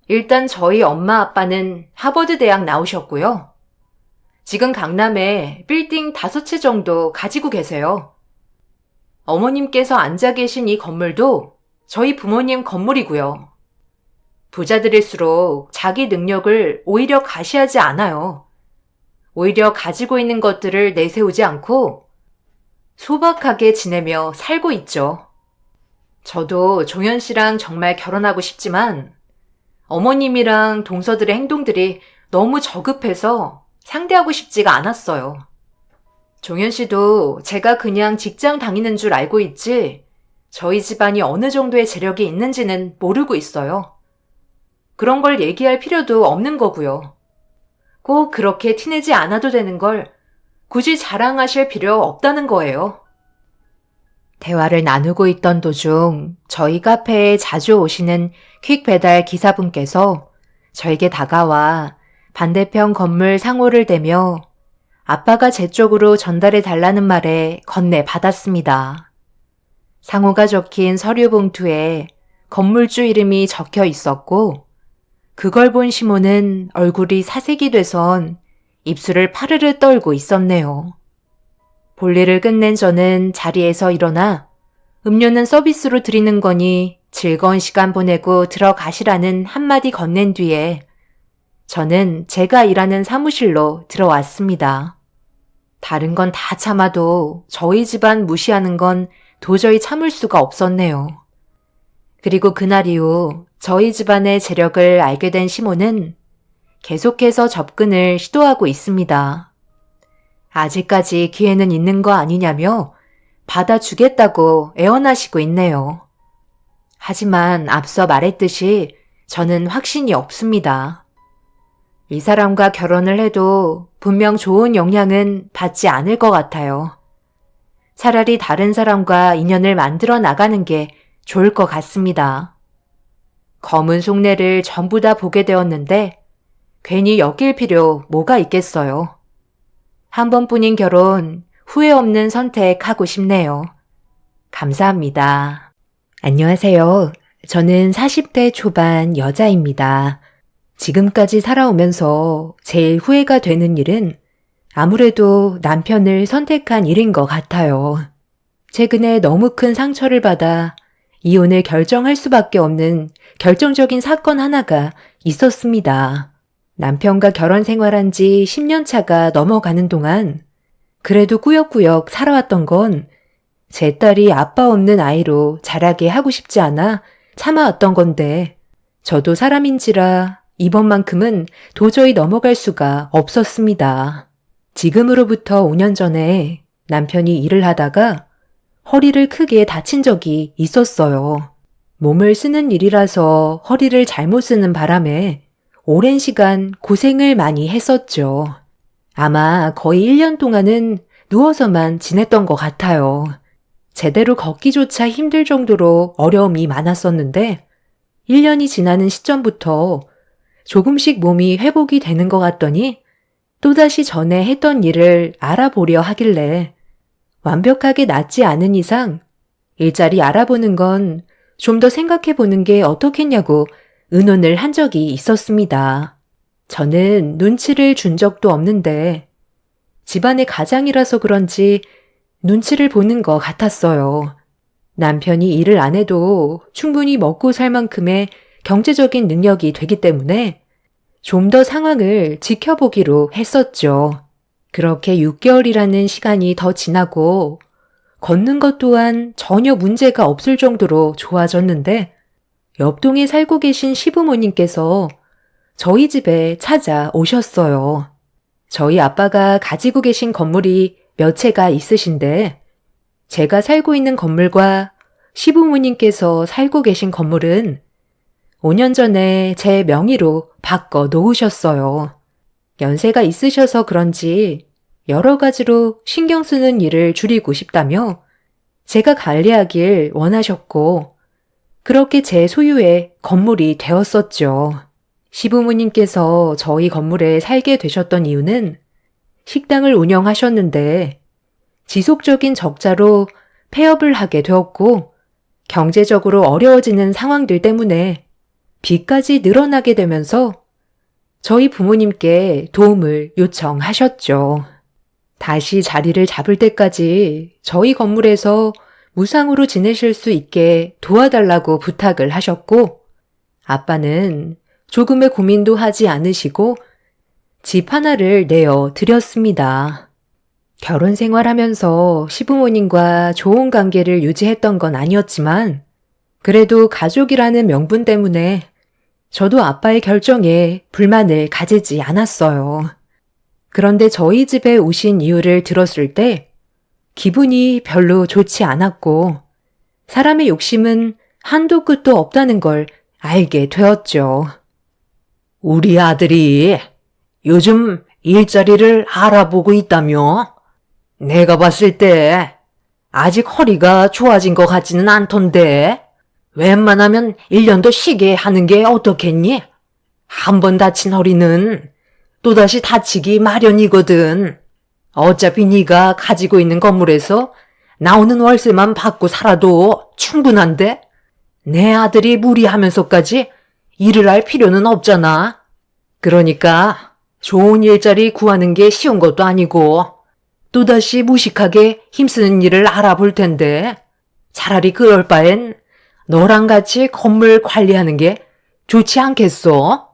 일단 저희 엄마 아빠는 하버드 대학 나오셨고요. 지금 강남에 빌딩 5채 정도 가지고 계세요. 어머님께서 앉아 계신 이 건물도 저희 부모님 건물이고요. 부자들일수록 자기 능력을 오히려 과시하지 않아요. 오히려 가지고 있는 것들을 내세우지 않고 소박하게 지내며 살고 있죠. 저도 종현 씨랑 정말 결혼하고 싶지만 어머님이랑 동서들의 행동들이 너무 저급해서 상대하고 싶지가 않았어요. 종현 씨도 제가 그냥 직장 다니는 줄 알고 있지 저희 집안이 어느 정도의 재력이 있는지는 모르고 있어요. 그런 걸 얘기할 필요도 없는 거고요. 꼭 그렇게 티내지 않아도 되는 걸 굳이 자랑하실 필요 없다는 거예요. 대화를 나누고 있던 도중 저희 카페에 자주 오시는 퀵 배달 기사분께서 저에게 다가와 반대편 건물 상호를 대며 아빠가 제 쪽으로 전달해 달라는 말에 건네 받았습니다. 상호가 적힌 서류 봉투에 건물주 이름이 적혀 있었고 그걸 본 시몬은 얼굴이 사색이 돼선 입술을 파르르 떨고 있었네요. 볼일을 끝낸 저는 자리에서 일어나 음료는 서비스로 드리는 거니 즐거운 시간 보내고 들어가시라는 한마디 건넨 뒤에 저는 제가 일하는 사무실로 들어왔습니다. 다른 건 다 참아도 저희 집안 무시하는 건 도저히 참을 수가 없었네요. 그리고 그날 이후 저희 집안의 재력을 알게 된 시몬은 계속해서 접근을 시도하고 있습니다. 아직까지 기회는 있는 거 아니냐며 받아주겠다고 애원하시고 있네요. 하지만 앞서 말했듯이 저는 확신이 없습니다. 이 사람과 결혼을 해도 분명 좋은 영향은 받지 않을 것 같아요. 차라리 다른 사람과 인연을 만들어 나가는 게 좋을 것 같습니다. 검은 속내를 전부 다 보게 되었는데 괜히 엮일 필요 뭐가 있겠어요. 한 번뿐인 결혼, 후회 없는 선택하고 싶네요. 감사합니다. 안녕하세요. 저는 40대 초반 여자입니다. 지금까지 살아오면서 제일 후회가 되는 일은 아무래도 남편을 선택한 일인 것 같아요. 최근에 너무 큰 상처를 받아 이혼을 결정할 수밖에 없는 결정적인 사건 하나가 있었습니다. 남편과 결혼 생활한 지 10년 차가 넘어가는 동안 그래도 꾸역꾸역 살아왔던 건 제 딸이 아빠 없는 아이로 자라게 하고 싶지 않아 참아왔던 건데 저도 사람인지라 이번만큼은 도저히 넘어갈 수가 없었습니다. 지금으로부터 5년 전에 남편이 일을 하다가 허리를 크게 다친 적이 있었어요. 몸을 쓰는 일이라서 허리를 잘못 쓰는 바람에 오랜 시간 고생을 많이 했었죠. 아마 거의 1년 동안은 누워서만 지냈던 것 같아요. 제대로 걷기조차 힘들 정도로 어려움이 많았었는데 1년이 지나는 시점부터 조금씩 몸이 회복이 되는 것 같더니 또다시 전에 했던 일을 알아보려 하길래 완벽하게 낫지 않은 이상 일자리 알아보는 건 좀 더 생각해 보는 게 어떻겠냐고 의논을 한 적이 있었습니다. 저는 눈치를 준 적도 없는데 집안의 가장이라서 그런지 눈치를 보는 것 같았어요. 남편이 일을 안 해도 충분히 먹고 살 만큼의 경제적인 능력이 되기 때문에 좀 더 상황을 지켜보기로 했었죠. 그렇게 6개월이라는 시간이 더 지나고 걷는 것 또한 전혀 문제가 없을 정도로 좋아졌는데 옆동에 살고 계신 시부모님께서 저희 집에 찾아오셨어요. 저희 아빠가 가지고 계신 건물이 몇 채가 있으신데 제가 살고 있는 건물과 시부모님께서 살고 계신 건물은 5년 전에 제 명의로 바꿔 놓으셨어요. 연세가 있으셔서 그런지 여러 가지로 신경 쓰는 일을 줄이고 싶다며 제가 관리하길 원하셨고 그렇게 제 소유의 건물이 되었었죠. 시부모님께서 저희 건물에 살게 되셨던 이유는 식당을 운영하셨는데 지속적인 적자로 폐업을 하게 되었고 경제적으로 어려워지는 상황들 때문에 빚까지 늘어나게 되면서 저희 부모님께 도움을 요청하셨죠. 다시 자리를 잡을 때까지 저희 건물에서 무상으로 지내실 수 있게 도와달라고 부탁을 하셨고 아빠는 조금의 고민도 하지 않으시고 집 하나를 내어 드렸습니다. 결혼 생활하면서 시부모님과 좋은 관계를 유지했던 건 아니었지만 그래도 가족이라는 명분 때문에 저도 아빠의 결정에 불만을 가지지 않았어요. 그런데 저희 집에 오신 이유를 들었을 때 기분이 별로 좋지 않았고 사람의 욕심은 한도 끝도 없다는 걸 알게 되었죠. 우리 아들이 요즘 일자리를 알아보고 있다며? 내가 봤을 때 아직 허리가 좋아진 것 같지는 않던데. 웬만하면 1년 더 쉬게 하는 게 어떻겠니? 한 번 다친 허리는 또다시 다치기 마련이거든. 어차피 네가 가지고 있는 건물에서 나오는 월세만 받고 살아도 충분한데 내 아들이 무리하면서까지 일을 할 필요는 없잖아. 그러니까 좋은 일자리 구하는 게 쉬운 것도 아니고 또다시 무식하게 힘쓰는 일을 알아볼 텐데 차라리 그럴 바엔 너랑 같이 건물 관리하는 게 좋지 않겠어?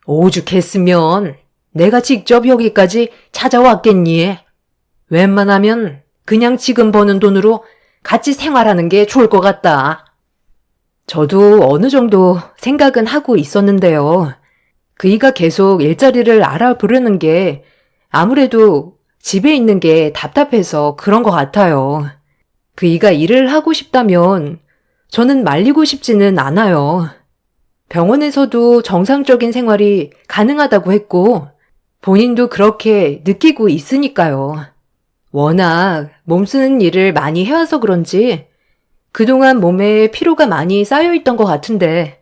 오죽했으면 내가 직접 여기까지 찾아왔겠니? 웬만하면 그냥 지금 버는 돈으로 같이 생활하는 게 좋을 것 같다. 저도 어느 정도 생각은 하고 있었는데요. 그이가 계속 일자리를 알아보려는 게 아무래도 집에 있는 게 답답해서 그런 것 같아요. 그이가 일을 하고 싶다면 저는 말리고 싶지는 않아요. 병원에서도 정상적인 생활이 가능하다고 했고 본인도 그렇게 느끼고 있으니까요. 워낙 몸쓰는 일을 많이 해와서 그런지 그동안 몸에 피로가 많이 쌓여있던 것 같은데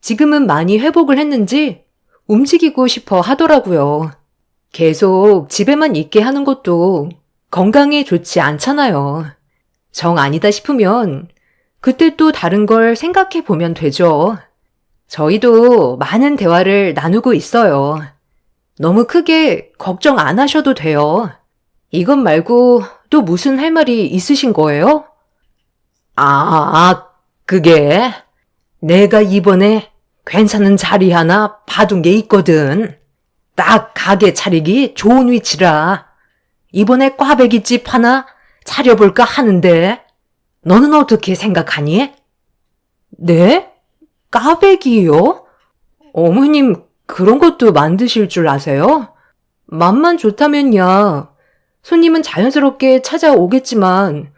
지금은 많이 회복을 했는지 움직이고 싶어 하더라고요. 계속 집에만 있게 하는 것도 건강에 좋지 않잖아요. 정 아니다 싶으면 그때 또 다른 걸 생각해 보면 되죠. 저희도 많은 대화를 나누고 있어요. 너무 크게 걱정 안 하셔도 돼요. 이것 말고 또 무슨 할 말이 있으신 거예요? 그게 내가 이번에 괜찮은 자리 하나 봐둔 게 있거든. 딱 가게 차리기 좋은 위치라. 이번에 꽈배기집 하나 차려볼까 하는데 너는 어떻게 생각하니? 네? 까베기요? 어머님 그런 것도 만드실 줄 아세요? 맛만 좋다면야 손님은 자연스럽게 찾아오겠지만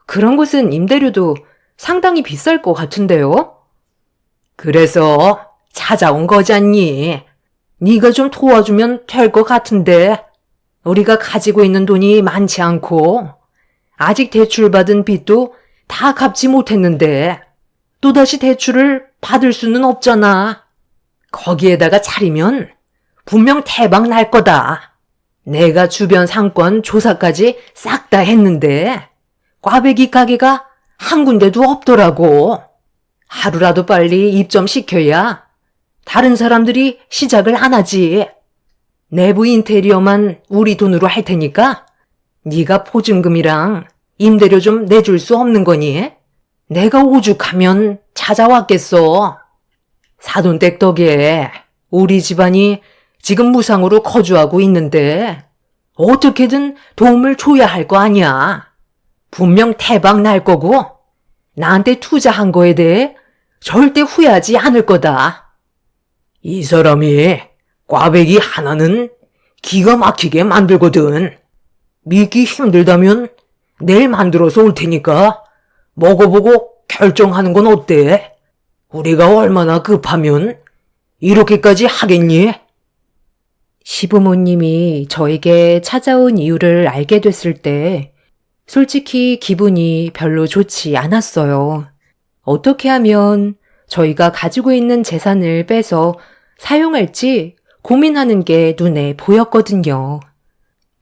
그런 곳은 임대료도 상당히 비쌀 것 같은데요? 그래서 찾아온 거잖니. 네가 좀 도와주면 될 것 같은데 우리가 가지고 있는 돈이 많지 않고 아직 대출받은 빚도 다 갚지 못했는데 또다시 대출을 받을 수는 없잖아. 거기에다가 차리면 분명 대박 날 거다. 내가 주변 상권 조사까지 싹 다 했는데 꽈배기 가게가 한 군데도 없더라고. 하루라도 빨리 입점시켜야 다른 사람들이 시작을 안 하지. 내부 인테리어만 우리 돈으로 할 테니까 네가 보증금이랑 임대료 좀 내줄 수 없는 거니? 내가 오죽하면 찾아왔겠어. 사돈댁 덕에 우리 집안이 지금 무상으로 거주하고 있는데 어떻게든 도움을 줘야 할 거 아니야. 분명 대박 날 거고 나한테 투자한 거에 대해 절대 후회하지 않을 거다. 이 사람이 꽈배기 하나는 기가 막히게 만들거든. 믿기 힘들다면 내일 만들어서 올 테니까 먹어보고 결정하는 건 어때? 우리가 얼마나 급하면 이렇게까지 하겠니? 시부모님이 저에게 찾아온 이유를 알게 됐을 때 솔직히 기분이 별로 좋지 않았어요. 어떻게 하면 저희가 가지고 있는 재산을 빼서 사용할지 고민하는 게 눈에 보였거든요.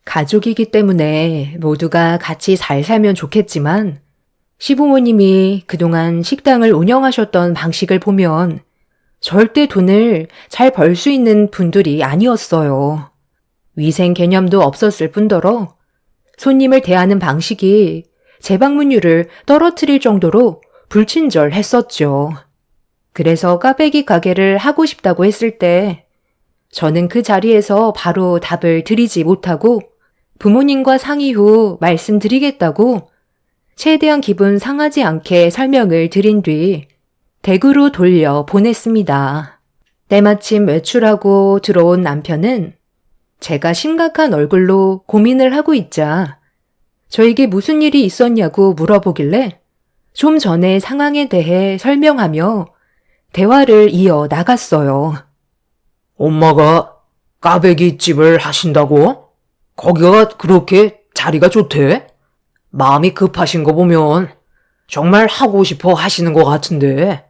가족이기 때문에 모두가 같이 잘 살면 좋겠지만 시부모님이 그동안 식당을 운영하셨던 방식을 보면 절대 돈을 잘 벌 수 있는 분들이 아니었어요. 위생 개념도 없었을 뿐더러 손님을 대하는 방식이 재방문율을 떨어뜨릴 정도로 불친절했었죠. 그래서 꽈배기 가게를 하고 싶다고 했을 때 저는 그 자리에서 바로 답을 드리지 못하고 부모님과 상의 후 말씀드리겠다고 최대한 기분 상하지 않게 설명을 드린 뒤 댁으로 돌려 보냈습니다. 때마침 외출하고 들어온 남편은 제가 심각한 얼굴로 고민을 하고 있자 저에게 무슨 일이 있었냐고 물어보길래 좀 전의 상황에 대해 설명하며 대화를 이어 나갔어요. 엄마가 꽈배기 집을 하신다고? 거기가 그렇게 자리가 좋대? 마음이 급하신 거 보면 정말 하고 싶어 하시는 것 같은데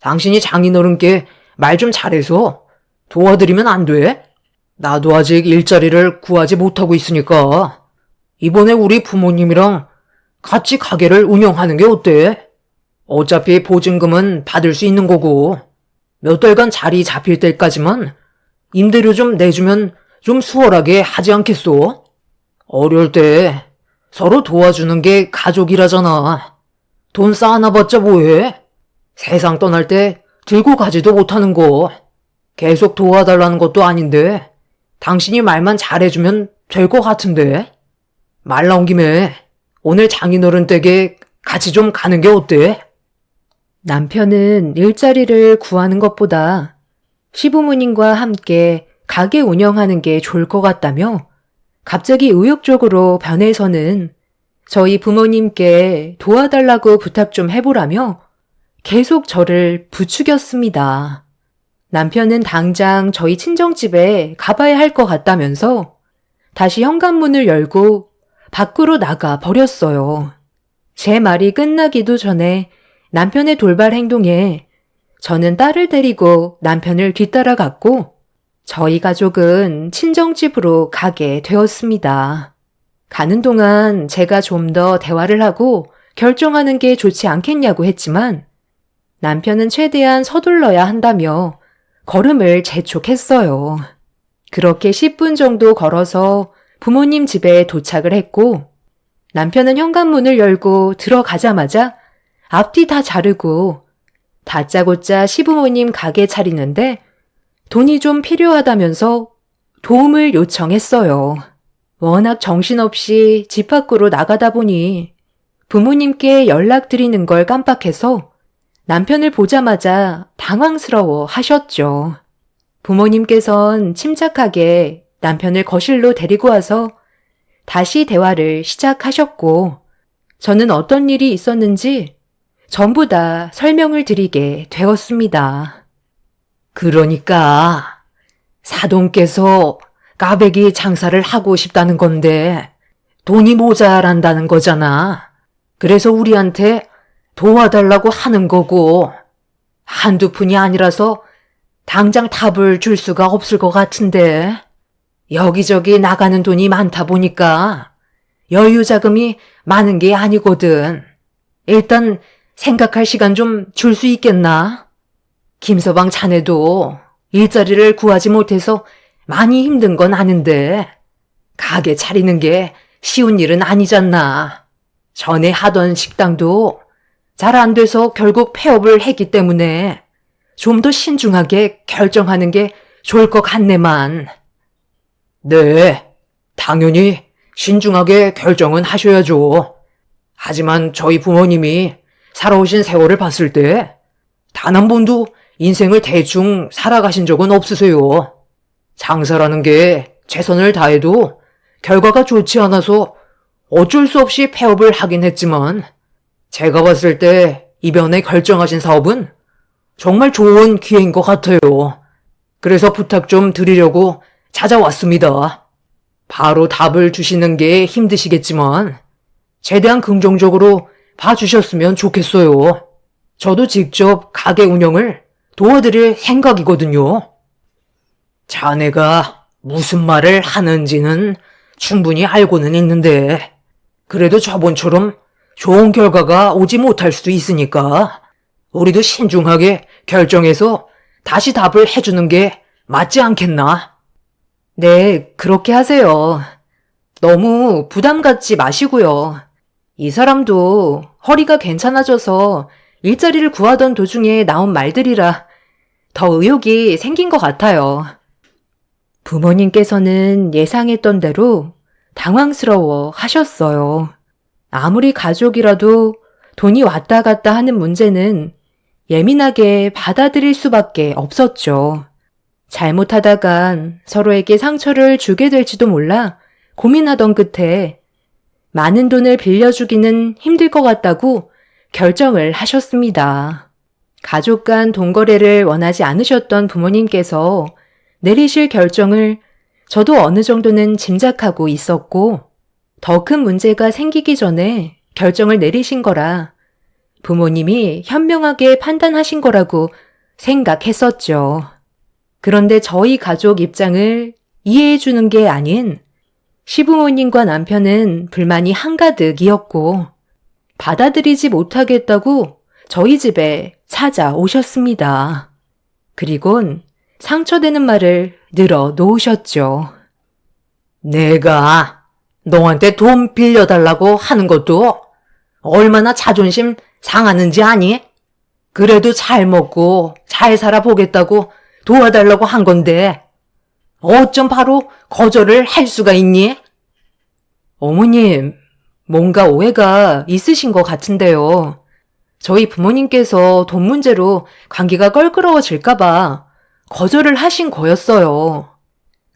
당신이 장인어른께 말 좀 잘해서 도와드리면 안 돼? 나도 아직 일자리를 구하지 못하고 있으니까 이번에 우리 부모님이랑 같이 가게를 운영하는 게 어때? 어차피 보증금은 받을 수 있는 거고 몇 달간 자리 잡힐 때까지만 임대료 좀 내주면 좀 수월하게 하지 않겠소? 어려울 때 서로 도와주는 게 가족이라잖아. 돈 쌓아놔봤자 뭐해? 세상 떠날 때 들고 가지도 못하는 거. 계속 도와달라는 것도 아닌데 당신이 말만 잘해주면 될 것 같은데. 말 나온 김에 오늘 장인어른 댁에 같이 좀 가는 게 어때? 남편은 일자리를 구하는 것보다 시부모님과 함께 가게 운영하는 게 좋을 것 같다며 갑자기 의욕적으로 변해서는 저희 부모님께 도와달라고 부탁 좀 해보라며 계속 저를 부추겼습니다. 남편은 당장 저희 친정집에 가봐야 할 것 같다면서 다시 현관문을 열고 밖으로 나가 버렸어요. 제 말이 끝나기도 전에 남편의 돌발 행동에 저는 딸을 데리고 남편을 뒤따라갔고 저희 가족은 친정집으로 가게 되었습니다. 가는 동안 제가 좀 더 대화를 하고 결정하는 게 좋지 않겠냐고 했지만 남편은 최대한 서둘러야 한다며 걸음을 재촉했어요. 그렇게 10분 정도 걸어서 부모님 집에 도착을 했고 남편은 현관문을 열고 들어가자마자 앞뒤 다 자르고 다짜고짜 시부모님 가게 차리는데 돈이 좀 필요하다면서 도움을 요청했어요. 워낙 정신없이 집 밖으로 나가다 보니 부모님께 연락드리는 걸 깜빡해서 남편을 보자마자 당황스러워 하셨죠. 부모님께선 침착하게 남편을 거실로 데리고 와서 다시 대화를 시작하셨고 저는 어떤 일이 있었는지 전부 다 설명을 드리게 되었습니다. 그러니까 사돈께서 까베기 장사를 하고 싶다는 건데 돈이 모자란다는 거잖아. 그래서 우리한테 도와달라고 하는 거고 한두 푼이 아니라서 당장 답을 줄 수가 없을 것 같은데 여기저기 나가는 돈이 많다 보니까 여유 자금이 많은 게 아니거든. 일단 생각할 시간 좀 줄 수 있겠나? 김서방 자네도 일자리를 구하지 못해서 많이 힘든 건 아는데 가게 차리는 게 쉬운 일은 아니잖나. 전에 하던 식당도 잘 안 돼서 결국 폐업을 했기 때문에 좀 더 신중하게 결정하는 게 좋을 것 같네만. 네, 당연히 신중하게 결정은 하셔야죠. 하지만 저희 부모님이 살아오신 세월을 봤을 때 단 한 번도 인생을 대충 살아가신 적은 없으세요. 장사라는 게 최선을 다해도 결과가 좋지 않아서 어쩔 수 없이 폐업을 하긴 했지만 제가 봤을 때 이번에 결정하신 사업은 정말 좋은 기회인 것 같아요. 그래서 부탁 좀 드리려고 찾아왔습니다. 바로 답을 주시는 게 힘드시겠지만 최대한 긍정적으로 봐주셨으면 좋겠어요. 저도 직접 가게 운영을 도와드릴 생각이거든요. 자네가 무슨 말을 하는지는 충분히 알고는 있는데 그래도 저번처럼 좋은 결과가 오지 못할 수도 있으니까 우리도 신중하게 결정해서 다시 답을 해주는 게 맞지 않겠나? 네, 그렇게 하세요. 너무 부담 갖지 마시고요. 이 사람도 허리가 괜찮아져서 일자리를 구하던 도중에 나온 말들이라 더 의욕이 생긴 것 같아요. 부모님께서는 예상했던 대로 당황스러워 하셨어요. 아무리 가족이라도 돈이 왔다 갔다 하는 문제는 예민하게 받아들일 수밖에 없었죠. 잘못하다간 서로에게 상처를 주게 될지도 몰라 고민하던 끝에 많은 돈을 빌려주기는 힘들 것 같다고 결정을 하셨습니다. 가족 간 돈거래를 원하지 않으셨던 더 큰 문제가 생기기 전에 결정을 내리신 거라 부모님이 현명하게 판단하신 거라고 생각했었죠. 그런데 저희 가족 입장을 이해해 주는 게 아닌 시부모님과 남편은 불만이 한가득이었고 받아들이지 못하겠다고 저희 집에 찾아오셨습니다. 그리곤 상처되는 말을 늘어 놓으셨죠. 내가 너한테 돈 빌려달라고 하는 것도 얼마나 자존심 상하는지 아니? 그래도 잘 먹고 잘 살아보겠다고 도와달라고 한 건데 어쩜 바로 거절을 할 수가 있니? 어머님, 뭔가 오해가 있으신 것 같은데요. 저희 부모님께서 돈 문제로 관계가 껄끄러워질까봐 거절을 하신 거였어요.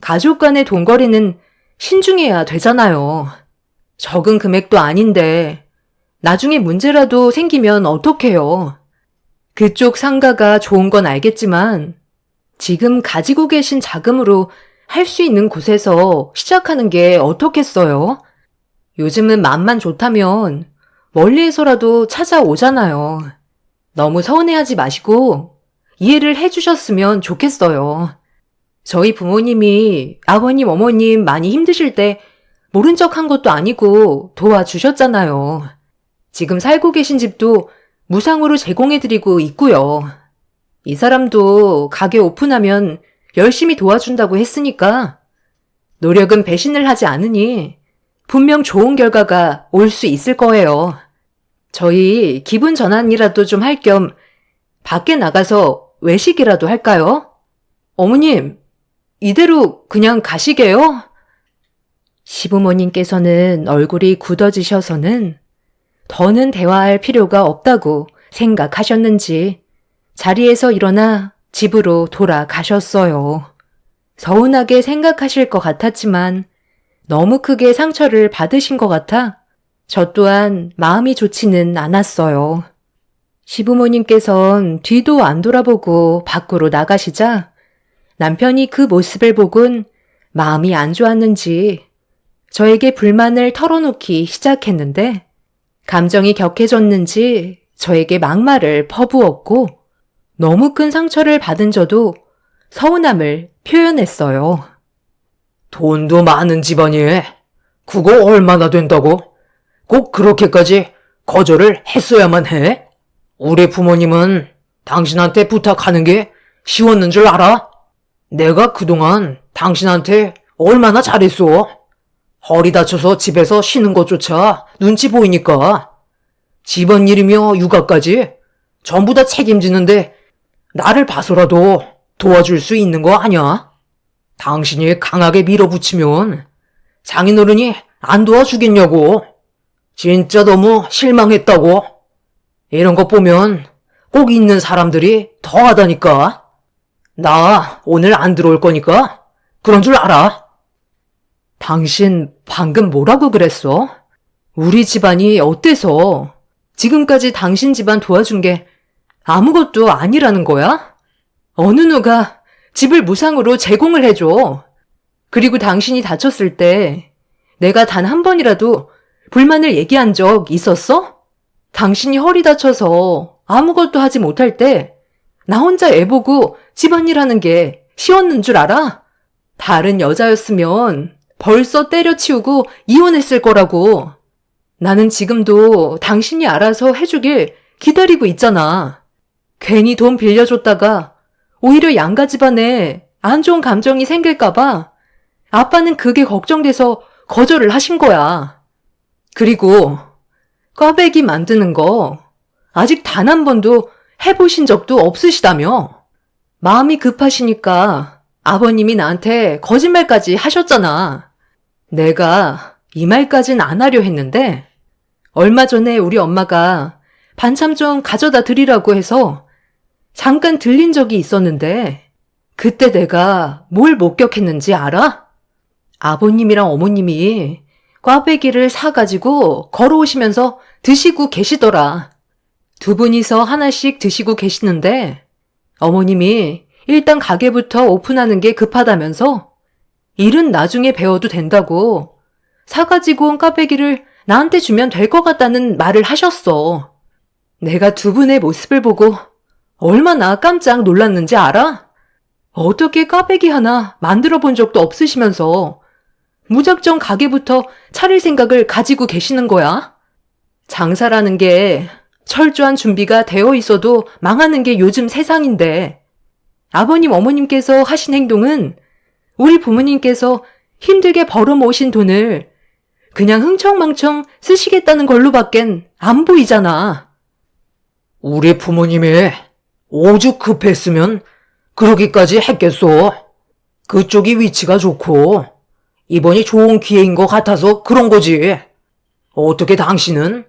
가족 간의 돈거래는 신중해야 되잖아요. 적은 금액도 아닌데 나중에 문제라도 생기면 어떡해요. 그쪽 상가가 좋은 건 알겠지만 지금 가지고 계신 자금으로 할 수 있는 곳에서 시작하는 게 어떻겠어요? 요즘은 맘만 좋다면 멀리에서라도 찾아오잖아요. 너무 서운해하지 마시고 이해를 해주셨으면 좋겠어요. 저희 부모님이 아버님, 어머님 많이 힘드실 때 모른 척 한 것도 아니고 도와주셨잖아요. 지금 살고 계신 집도 무상으로 제공해드리고 있고요. 이 사람도 가게 오픈하면 열심히 도와준다고 했으니까 노력은 배신을 하지 않으니 분명 좋은 결과가 올 수 있을 거예요. 저희 기분 전환이라도 좀 할 겸 밖에 나가서 외식이라도 할까요? 어머님, 이대로 그냥 가시게요? 시부모님께서는 얼굴이 굳어지셔서는 더는 대화할 필요가 없다고 생각하셨는지 자리에서 일어나 집으로 돌아가셨어요. 서운하게 생각하실 것 같았지만 너무 크게 상처를 받으신 것 같아 저 또한 마음이 좋지는 않았어요. 시부모님께선 뒤도 안 돌아보고 밖으로 나가시자 남편이 그 모습을 보곤 마음이 안 좋았는지 저에게 불만을 털어놓기 시작했는데 감정이 격해졌는지 저에게 막말을 퍼부었고 너무 큰 상처를 받은 저도 서운함을 표현했어요. 돈도 많은 집안이 그거 얼마나 된다고? 꼭 그렇게까지 거절을 했어야만 해? 우리 부모님은 당신한테 부탁하는 게 쉬웠는 줄 알아? 내가 그동안 당신한테 얼마나 잘했어? 허리 다쳐서 집에서 쉬는 것조차 눈치 보이니까 집안일이며 육아까지 전부 다 책임지는데 나를 봐서라도 도와줄 수 있는 거 아니야? 당신이 강하게 밀어붙이면 장인어른이 안 도와주겠냐고. 진짜 너무 실망했다고. 이런 거 보면 꼭 있는 사람들이 더 하다니까. 나 오늘 안 들어올 거니까 그런 줄 알아. 당신 방금 뭐라고 그랬어? 우리 집안이 어때서 지금까지 당신 집안 도와준 게 아무것도 아니라는 거야? 어느 누가 집을 무상으로 제공을 해줘. 그리고 당신이 다쳤을 때 내가 단 한 번이라도 불만을 얘기한 적 있었어? 당신이 허리 다쳐서 아무것도 하지 못할 때 나 혼자 애 보고 집안일 하는 게 쉬웠는 줄 알아? 다른 여자였으면 벌써 때려치우고 이혼했을 거라고. 나는 지금도 당신이 알아서 해주길 기다리고 있잖아. 괜히 돈 빌려줬다가 오히려 양가 집안에 안 좋은 감정이 생길까봐 아빠는 그게 걱정돼서 거절을 하신 거야. 그리고 꽈배기 만드는 거 아직 단 한 번도 해보신 적도 없으시다며. 마음이 급하시니까 아버님이 나한테 거짓말까지 하셨잖아. 내가 이 말까진 안 하려 했는데 얼마 전에 우리 엄마가 반찬 좀 가져다 드리라고 해서 잠깐 들린 적이 있었는데 그때 내가 뭘 목격했는지 알아? 아버님이랑 어머님이 꽈배기를 사가지고 걸어오시면서 드시고 계시더라. 두 분이서 하나씩 드시고 계시는데 어머님이 일단 가게부터 오픈하는 게 급하다면서 일은 나중에 배워도 된다고 사가지고 온 꽈배기를 나한테 주면 될 것 같다는 말을 하셨어. 내가 두 분의 모습을 보고 얼마나 깜짝 놀랐는지 알아? 어떻게 꽈배기 하나 만들어 본 적도 없으시면서 무작정 가게부터 차릴 생각을 가지고 계시는 거야? 장사라는 게 철저한 준비가 되어 있어도 망하는 게 요즘 세상인데 아버님, 어머님께서 하신 행동은 우리 부모님께서 힘들게 벌어모으신 돈을 그냥 흥청망청 쓰시겠다는 걸로밖엔 안 보이잖아. 우리 부모님이 오죽 급했으면 그러기까지 했겠소. 그쪽이 위치가 좋고 이번이 좋은 기회인 것 같아서 그런 거지. 어떻게 당신은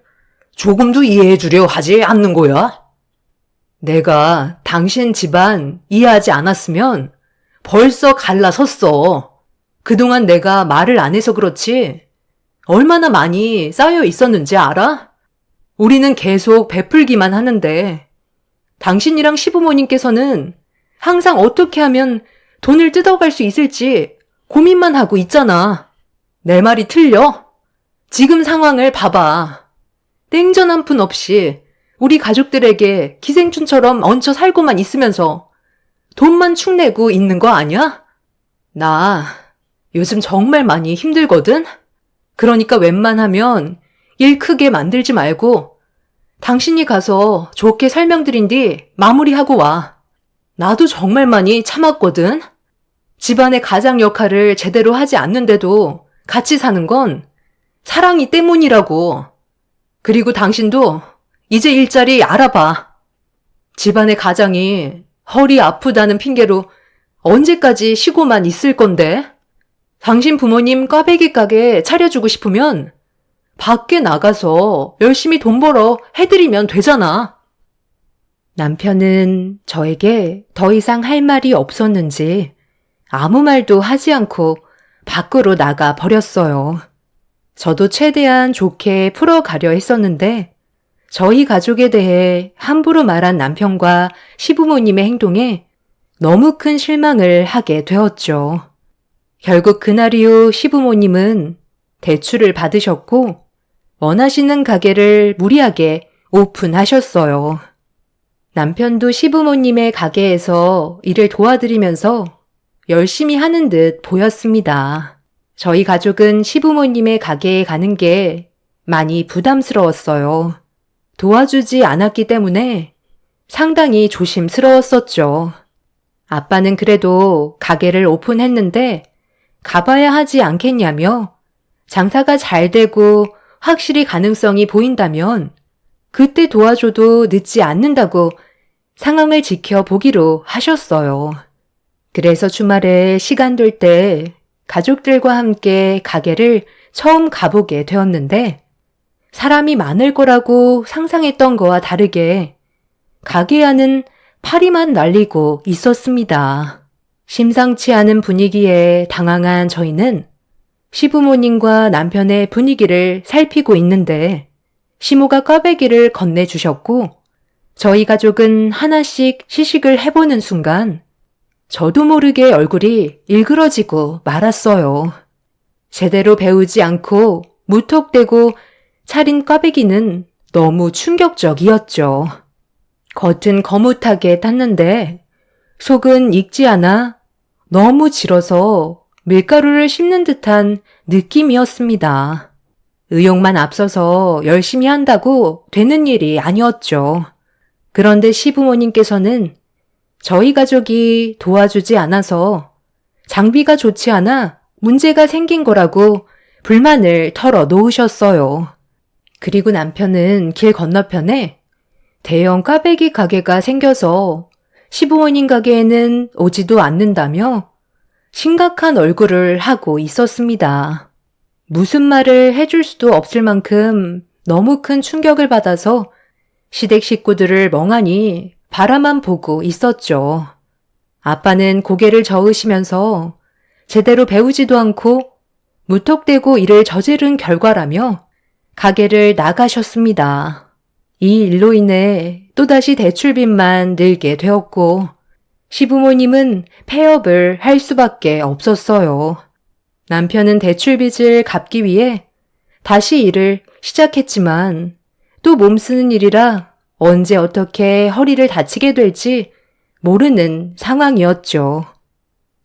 조금도 이해해 주려 하지 않는 거야? 내가 당신 집안 이해하지 않았으면 벌써 갈라섰어. 그동안 내가 말을 안 해서 그렇지 얼마나 많이 쌓여 있었는지 알아? 우리는 계속 베풀기만 하는데 당신이랑 시부모님께서는 항상 어떻게 하면 돈을 뜯어갈 수 있을지 고민만 하고 있잖아. 내 말이 틀려? 지금 상황을 봐봐. 땡전 한 푼 없이 우리 가족들에게 기생충처럼 얹혀 살고만 있으면서 돈만 축내고 있는 거 아니야? 나 요즘 정말 많이 힘들거든? 그러니까 웬만하면 일 크게 만들지 말고 당신이 가서 좋게 설명드린 뒤 마무리하고 와. 나도 정말 많이 참았거든? 집안의 가장 역할을 제대로 하지 않는데도 같이 사는 건 사랑이 때문이라고. 그리고 당신도 이제 일자리 알아봐. 집안의 가장이 허리 아프다는 핑계로 언제까지 쉬고만 있을 건데? 당신 부모님 꽈배기 가게 차려주고 싶으면 밖에 나가서 열심히 돈 벌어 해드리면 되잖아. 남편은 저에게 더 이상 할 말이 없었는지 아무 말도 하지 않고 밖으로 나가 버렸어요. 저도 최대한 좋게 풀어가려 했었는데 저희 가족에 대해 함부로 말한 남편과 시부모님의 행동에 너무 큰 실망을 하게 되었죠. 결국 그날 이후 시부모님은 대출을 받으셨고 원하시는 가게를 무리하게 오픈하셨어요. 남편도 시부모님의 가게에서 일을 도와드리면서 열심히 하는 듯 보였습니다. 저희 가족은 시부모님의 가게에 가는 게 많이 부담스러웠어요. 도와주지 않았기 때문에 상당히 조심스러웠었죠. 아빠는 그래도 가게를 오픈했는데 가봐야 하지 않겠냐며 장사가 잘 되고 확실히 가능성이 보인다면 그때 도와줘도 늦지 않는다고 상황을 지켜보기로 하셨어요. 그래서 주말에 시간 될 때 가족들과 함께 가게를 처음 가보게 되었는데 사람이 많을 거라고 상상했던 거와 다르게 가게 안은 파리만 날리고 있었습니다. 심상치 않은 분위기에 당황한 저희는 시부모님과 남편의 분위기를 살피고 있는데 시모가 꽈배기를 건네주셨고 저희 가족은 하나씩 시식을 해보는 순간 저도 모르게 얼굴이 일그러지고 말았어요. 제대로 배우지 않고 무턱대고 차린 꽈배기는 너무 충격적이었죠. 겉은 거뭇하게 탔는데 속은 익지 않아 너무 질어서 밀가루를 씹는 듯한 느낌이었습니다. 의욕만 앞서서 열심히 한다고 되는 일이 아니었죠. 그런데 시부모님께서는 저희 가족이 도와주지 않아서 장비가 좋지 않아 문제가 생긴 거라고 불만을 털어놓으셨어요. 그리고 남편은 길 건너편에 대형 꽈배기 가게가 생겨서 시부모님 가게에는 오지도 않는다며 심각한 얼굴을 하고 있었습니다. 무슨 말을 해줄 수도 없을 만큼 너무 큰 충격을 받아서 시댁 식구들을 멍하니 바라만 보고 있었죠. 아빠는 고개를 저으시면서 제대로 배우지도 않고 무턱대고 일을 저지른 결과라며 가게를 나가셨습니다. 이 일로 인해 또다시 대출빚만 늘게 되었고 시부모님은 폐업을 할 수밖에 없었어요. 남편은 대출빚을 갚기 위해 다시 일을 시작했지만 또 몸쓰는 일이라 언제 어떻게 허리를 다치게 될지 모르는 상황이었죠.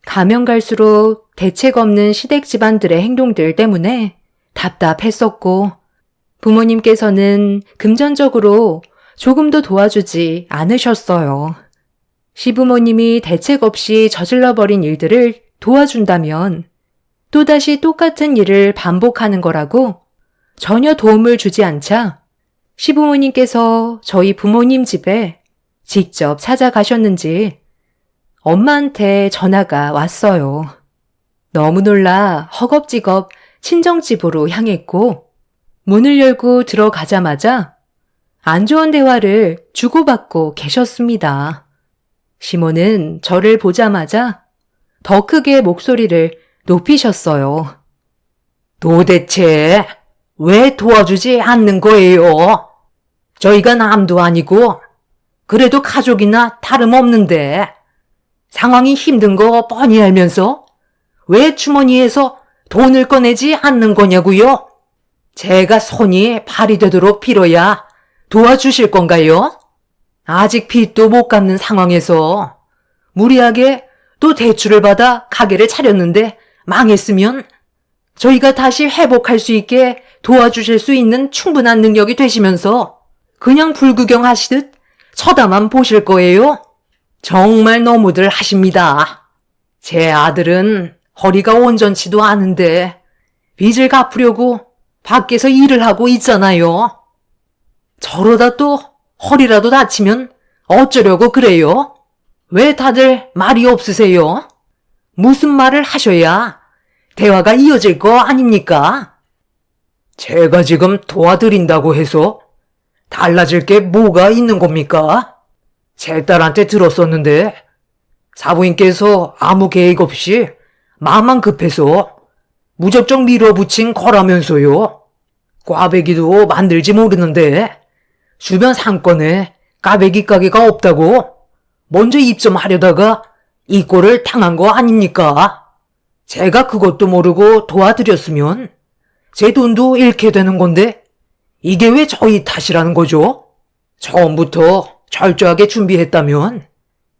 가면 갈수록 대책 없는 시댁 집안들의 행동들 때문에 답답했었고 부모님께서는 금전적으로 조금도 도와주지 않으셨어요. 시부모님이 대책 없이 저질러버린 일들을 도와준다면 또다시 똑같은 일을 반복하는 거라고 전혀 도움을 주지 않자 시부모님께서 저희 부모님 집에 직접 찾아가셨는지 엄마한테 전화가 왔어요. 너무 놀라 허겁지겁 친정집으로 향했고 문을 열고 들어가자마자 안 좋은 대화를 주고받고 계셨습니다. 시모는 저를 보자마자 더 크게 목소리를 높이셨어요. 도대체 왜 도와주지 않는 거예요? 저희가 남도 아니고 그래도 가족이나 다름없는데 상황이 힘든 거 뻔히 알면서 왜 주머니에서 돈을 꺼내지 않는 거냐고요? 제가 손이 발이 되도록 빌어야 도와주실 건가요? 아직 빚도 못 갚는 상황에서 무리하게 또 대출을 받아 가게를 차렸는데 망했으면 저희가 다시 회복할 수 있게 도와주실 수 있는 충분한 능력이 되시면서 그냥 불구경 하시듯 쳐다만 보실 거예요? 정말 너무들 하십니다. 제 아들은 허리가 온전치도 않은데 빚을 갚으려고 밖에서 일을 하고 있잖아요. 저러다 또 허리라도 다치면 어쩌려고 그래요? 왜 다들 말이 없으세요? 무슨 말을 하셔야 대화가 이어질 거 아닙니까? 제가 지금 도와드린다고 해서 달라질 게 뭐가 있는 겁니까? 제 딸한테 들었었는데 사부인께서 아무 계획 없이 마음만 급해서 무작정 밀어붙인 거라면서요. 꽈배기도 만들지 모르는데 주변 상권에 꽈배기 가게가 없다고 먼저 입점하려다가 이 꼴을 당한 거 아닙니까? 제가 그것도 모르고 도와드렸으면 제 돈도 잃게 되는 건데 이게 왜 저희 탓이라는 거죠? 처음부터 철저하게 준비했다면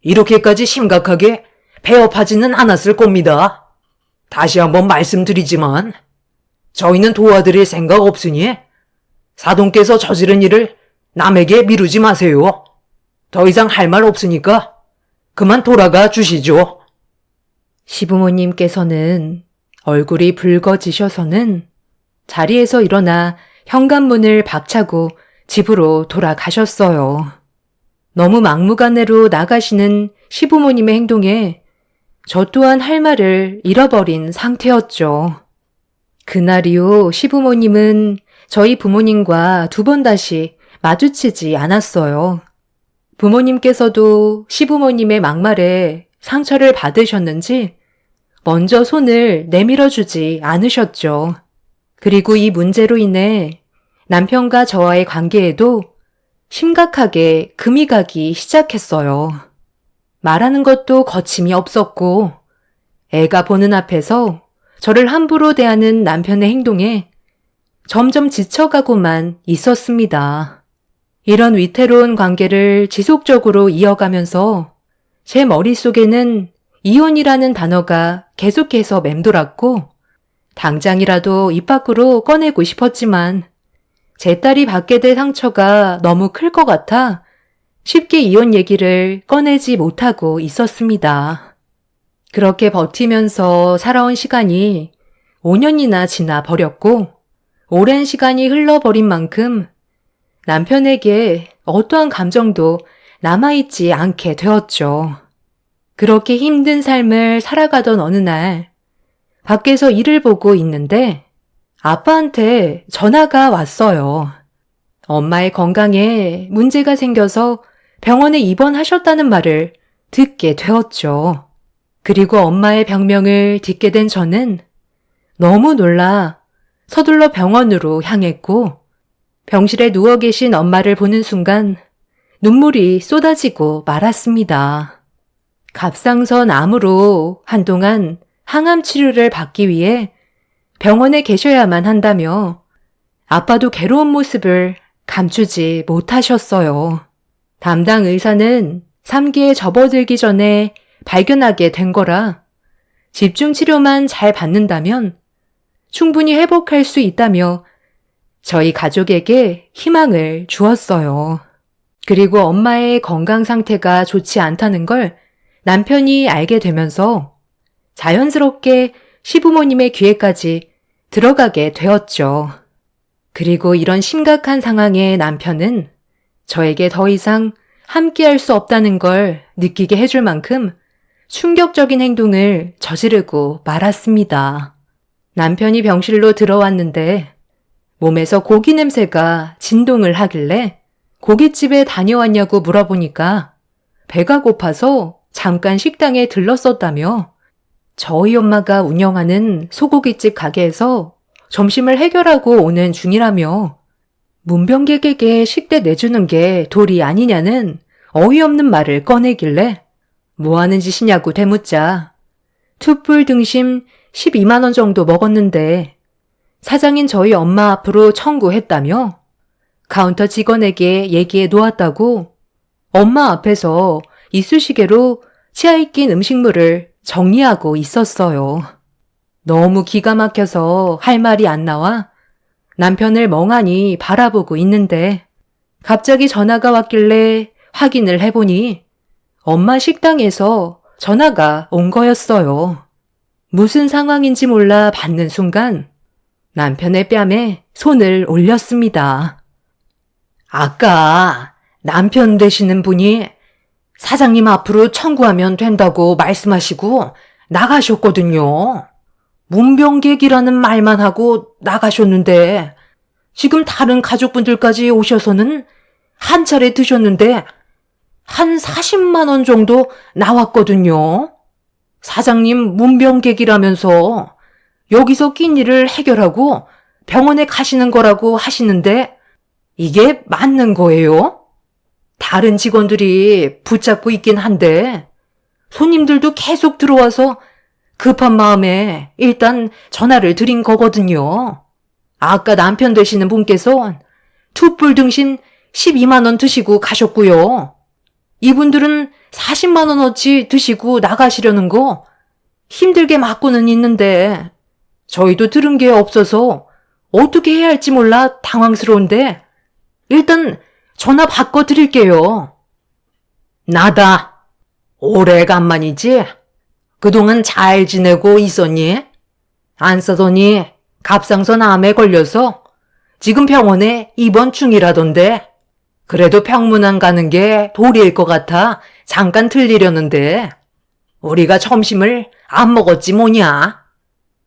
이렇게까지 심각하게 배업하지는 않았을 겁니다. 다시 한번 말씀드리지만 저희는 도와드릴 생각 없으니 사돈께서 저지른 일을 남에게 미루지 마세요. 더 이상 할 말 없으니까 그만 돌아가 주시죠. 시부모님께서는 얼굴이 붉어지셔서는 자리에서 일어나 현관문을 박차고 집으로 돌아가셨어요. 너무 막무가내로 나가시는 시부모님의 행동에 저 또한 할 말을 잃어버린 상태였죠. 그날 이후 시부모님은 저희 부모님과 두 번 다시 마주치지 않았어요. 부모님께서도 시부모님의 막말에 상처를 받으셨는지 먼저 손을 내밀어주지 않으셨죠. 그리고 이 문제로 인해 남편과 저와의 관계에도 심각하게 금이 가기 시작했어요. 말하는 것도 거침이 없었고 애가 보는 앞에서 저를 함부로 대하는 남편의 행동에 점점 지쳐가고만 있었습니다. 이런 위태로운 관계를 지속적으로 이어가면서 제 머릿속에는 이혼이라는 단어가 계속해서 맴돌았고 당장이라도 입 밖으로 꺼내고 싶었지만 제 딸이 받게 될 상처가 너무 클 것 같아 쉽게 이혼 얘기를 꺼내지 못하고 있었습니다. 그렇게 버티면서 살아온 시간이 5년이나 지나 버렸고 오랜 시간이 흘러버린 만큼 남편에게 어떠한 감정도 남아있지 않게 되었죠. 그렇게 힘든 삶을 살아가던 어느 날 밖에서 일을 보고 있는데 아빠한테 전화가 왔어요. 엄마의 건강에 문제가 생겨서 병원에 입원하셨다는 말을 듣게 되었죠. 그리고 엄마의 병명을 듣게 된 저는 너무 놀라 서둘러 병원으로 향했고 병실에 누워 계신 엄마를 보는 순간 눈물이 쏟아지고 말았습니다. 갑상선 암으로 한동안 항암 치료를 받기 위해 병원에 계셔야만 한다며 아빠도 괴로운 모습을 감추지 못하셨어요. 담당 의사는 3기에 접어들기 전에 발견하게 된 거라 집중 치료만 잘 받는다면 충분히 회복할 수 있다며 저희 가족에게 희망을 주었어요. 그리고 엄마의 건강 상태가 좋지 않다는 걸 남편이 알게 되면서 자연스럽게 시부모님의 귀에까지 들어가게 되었죠. 그리고 이런 심각한 상황에 남편은 저에게 더 이상 함께할 수 없다는 걸 느끼게 해줄 만큼 충격적인 행동을 저지르고 말았습니다. 남편이 병실로 들어왔는데 몸에서 고기 냄새가 진동을 하길래 고깃집에 다녀왔냐고 물어보니까 배가 고파서 잠깐 식당에 들렀었다며 저희 엄마가 운영하는 소고기집 가게에서 점심을 해결하고 오는 중이라며 문병객에게 식대 내주는 게 도리 아니냐는 어이없는 말을 꺼내길래 뭐 하는 짓이냐고 되묻자 툭불 등심 12만 원 정도 먹었는데 사장인 저희 엄마 앞으로 청구했다며 카운터 직원에게 얘기해 놓았다고 엄마 앞에서 이쑤시개로 치아에 낀 음식물을 정리하고 있었어요. 너무 기가 막혀서 할 말이 안 나와 남편을 멍하니 바라보고 있는데 갑자기 전화가 왔길래 확인을 해보니 엄마 식당에서 전화가 온 거였어요. 무슨 상황인지 몰라 받는 순간 남편의 뺨에 손을 올렸습니다. 아까 남편 되시는 분이 사장님 앞으로 청구하면 된다고 말씀하시고 나가셨거든요. 문병객이라는 말만 하고 나가셨는데 지금 다른 가족분들까지 오셔서는 한 차례 드셨는데 한 40만 원 정도 나왔거든요. 사장님 문병객이라면서 여기서 낀 일을 해결하고 병원에 가시는 거라고 하시는데 이게 맞는 거예요? 다른 직원들이 붙잡고 있긴 한데 손님들도 계속 들어와서 급한 마음에 일단 전화를 드린 거거든요. 아까 남편 되시는 분께서 툭불 등심 12만 원 드시고 가셨고요. 이분들은 40만 원어치 드시고 나가시려는 거 힘들게 맞고는 있는데 저희도 들은 게 없어서 어떻게 해야 할지 몰라 당황스러운데 일단 전화 바꿔 드릴게요. 나다. 오래간만이지? 그동안 잘 지내고 있었니? 안 쓰더니 갑상선 암에 걸려서 지금 병원에 입원 중이라던데 그래도 병문안 가는 게 도리일 것 같아 잠깐 들리려는데 우리가 점심을 안 먹었지 뭐냐.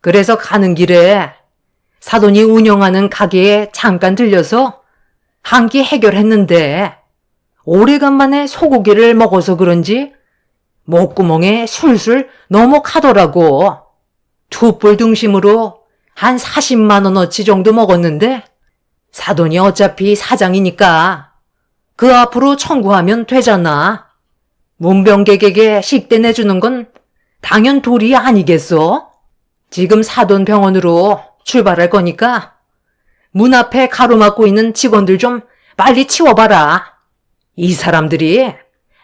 그래서 가는 길에 사돈이 운영하는 가게에 잠깐 들려서 한 끼 해결했는데 오래간만에 소고기를 먹어서 그런지 목구멍에 술술 넘어가더라고. 툭불 등심으로 한 40만 원어치 정도 먹었는데 사돈이 어차피 사장이니까 그 앞으로 청구하면 되잖아. 문병객에게 식대 내주는 건 당연 도리 아니겠어? 지금 사돈 병원으로 출발할 거니까 문 앞에 가로막고 있는 직원들 좀 빨리 치워봐라. 이 사람들이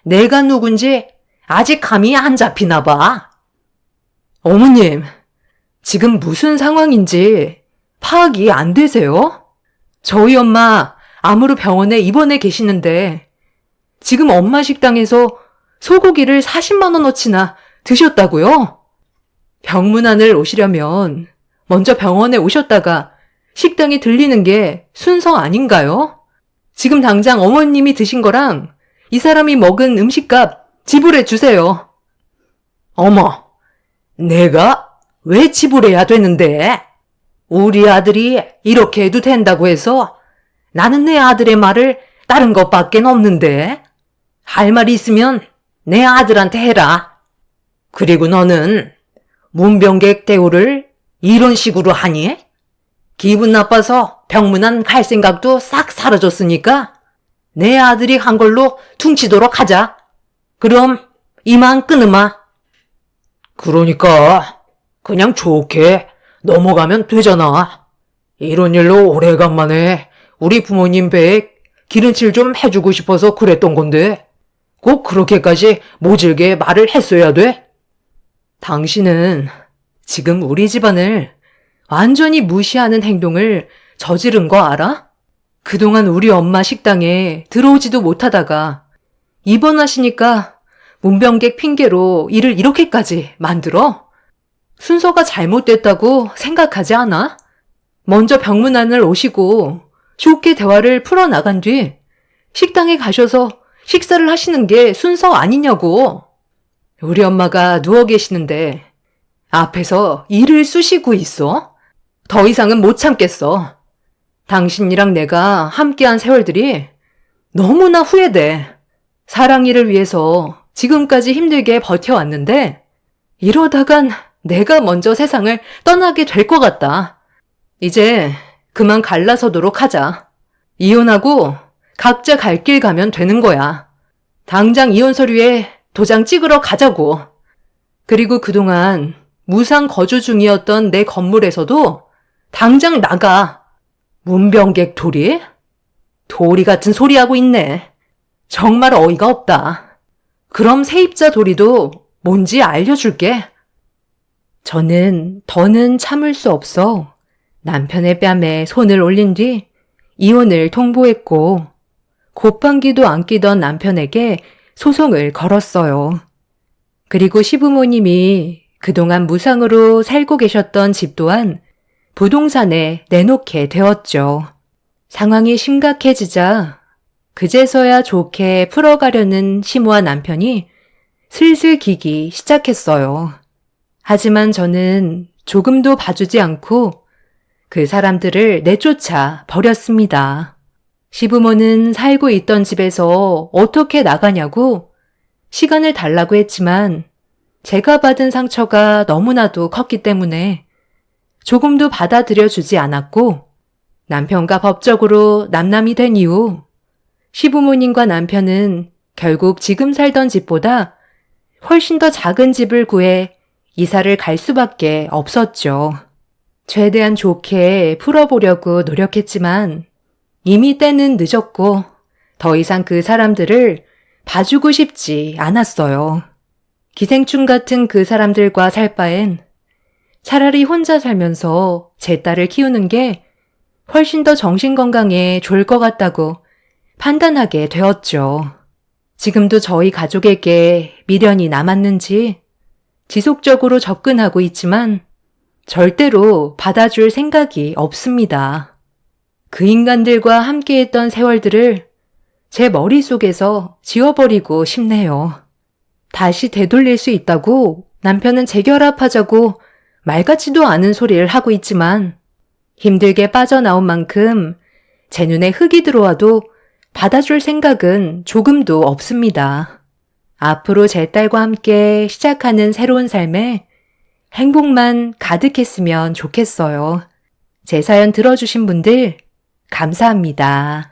내가 누군지 아직 감이 안 잡히나 봐. 어머님, 지금 무슨 상황인지 파악이 안 되세요? 저희 엄마 암으로 병원에 입원해 계시는데 지금 엄마 식당에서 소고기를 40만 원어치나 드셨다고요? 병문안을 오시려면 먼저 병원에 오셨다가 식당에 들리는 게 순서 아닌가요? 지금 당장 어머님이 드신 거랑 이 사람이 먹은 음식값 지불해 주세요. 어머, 내가 왜 지불해야 되는데? 우리 아들이 이렇게 해도 된다고 해서 나는 내 아들의 말을 따른 것밖엔 없는데 할 말이 있으면 내 아들한테 해라. 그리고 너는 문병객 대우를 이런 식으로 하니? 기분 나빠서 병문안 갈 생각도 싹 사라졌으니까 내 아들이 한 걸로 퉁치도록 하자. 그럼 이만 끊으마. 그러니까 그냥 좋게 넘어가면 되잖아. 이런 일로 오래간만에 우리 부모님 배에 기름칠 좀 해주고 싶어서 그랬던 건데 꼭 그렇게까지 모질게 말을 했어야 돼? 당신은 지금 우리 집안을 완전히 무시하는 행동을 저지른 거 알아? 그동안 우리 엄마 식당에 들어오지도 못하다가 입원하시니까 문병객 핑계로 일을 이렇게까지 만들어? 순서가 잘못됐다고 생각하지 않아? 먼저 병문안을 오시고 좋게 대화를 풀어나간 뒤 식당에 가셔서 식사를 하시는 게 순서 아니냐고. 우리 엄마가 누워 계시는데 앞에서 이를 쑤시고 있어? 더 이상은 못 참겠어. 당신이랑 내가 함께한 세월들이 너무나 후회돼. 사랑이를 위해서 지금까지 힘들게 버텨왔는데 이러다간 내가 먼저 세상을 떠나게 될 것 같다. 이제 그만 갈라서도록 하자. 이혼하고 각자 갈 길 가면 되는 거야. 당장 이혼 서류에 도장 찍으러 가자고. 그리고 그동안 무상 거주 중이었던 내 건물에서도 당장 나가. 문병객 도리? 도리 같은 소리 하고 있네. 정말 어이가 없다. 그럼 세입자 도리도 뭔지 알려줄게. 저는 더는 참을 수 없어 남편의 뺨에 손을 올린 뒤 이혼을 통보했고 곱방귀도 안 끼던 남편에게 소송을 걸었어요. 그리고 시부모님이 그동안 무상으로 살고 계셨던 집 또한 부동산에 내놓게 되었죠. 상황이 심각해지자 그제서야 좋게 풀어가려는 시모와 남편이 슬슬 기기 시작했어요. 하지만 저는 조금도 봐주지 않고 그 사람들을 내쫓아 버렸습니다. 시부모는 살고 있던 집에서 어떻게 나가냐고 시간을 달라고 했지만 제가 받은 상처가 너무나도 컸기 때문에 조금도 받아들여주지 않았고 남편과 법적으로 남남이 된 이후 시부모님과 남편은 결국 지금 살던 집보다 훨씬 더 작은 집을 구해 이사를 갈 수밖에 없었죠. 최대한 좋게 풀어보려고 노력했지만 이미 때는 늦었고 더 이상 그 사람들을 봐주고 싶지 않았어요. 기생충 같은 그 사람들과 살 바엔 차라리 혼자 살면서 제 딸을 키우는 게 훨씬 더 정신건강에 좋을 것 같다고 판단하게 되었죠. 지금도 저희 가족에게 미련이 남았는지 지속적으로 접근하고 있지만 절대로 받아줄 생각이 없습니다. 그 인간들과 함께했던 세월들을 제 머릿속에서 지워버리고 싶네요. 다시 되돌릴 수 있다고 남편은 재결합하자고 말 같지도 않은 소리를 하고 있지만 힘들게 빠져나온 만큼 제 눈에 흙이 들어와도 받아줄 생각은 조금도 없습니다. 앞으로 제 딸과 함께 시작하는 새로운 삶에 행복만 가득했으면 좋겠어요. 제 사연 들어주신 분들 감사합니다.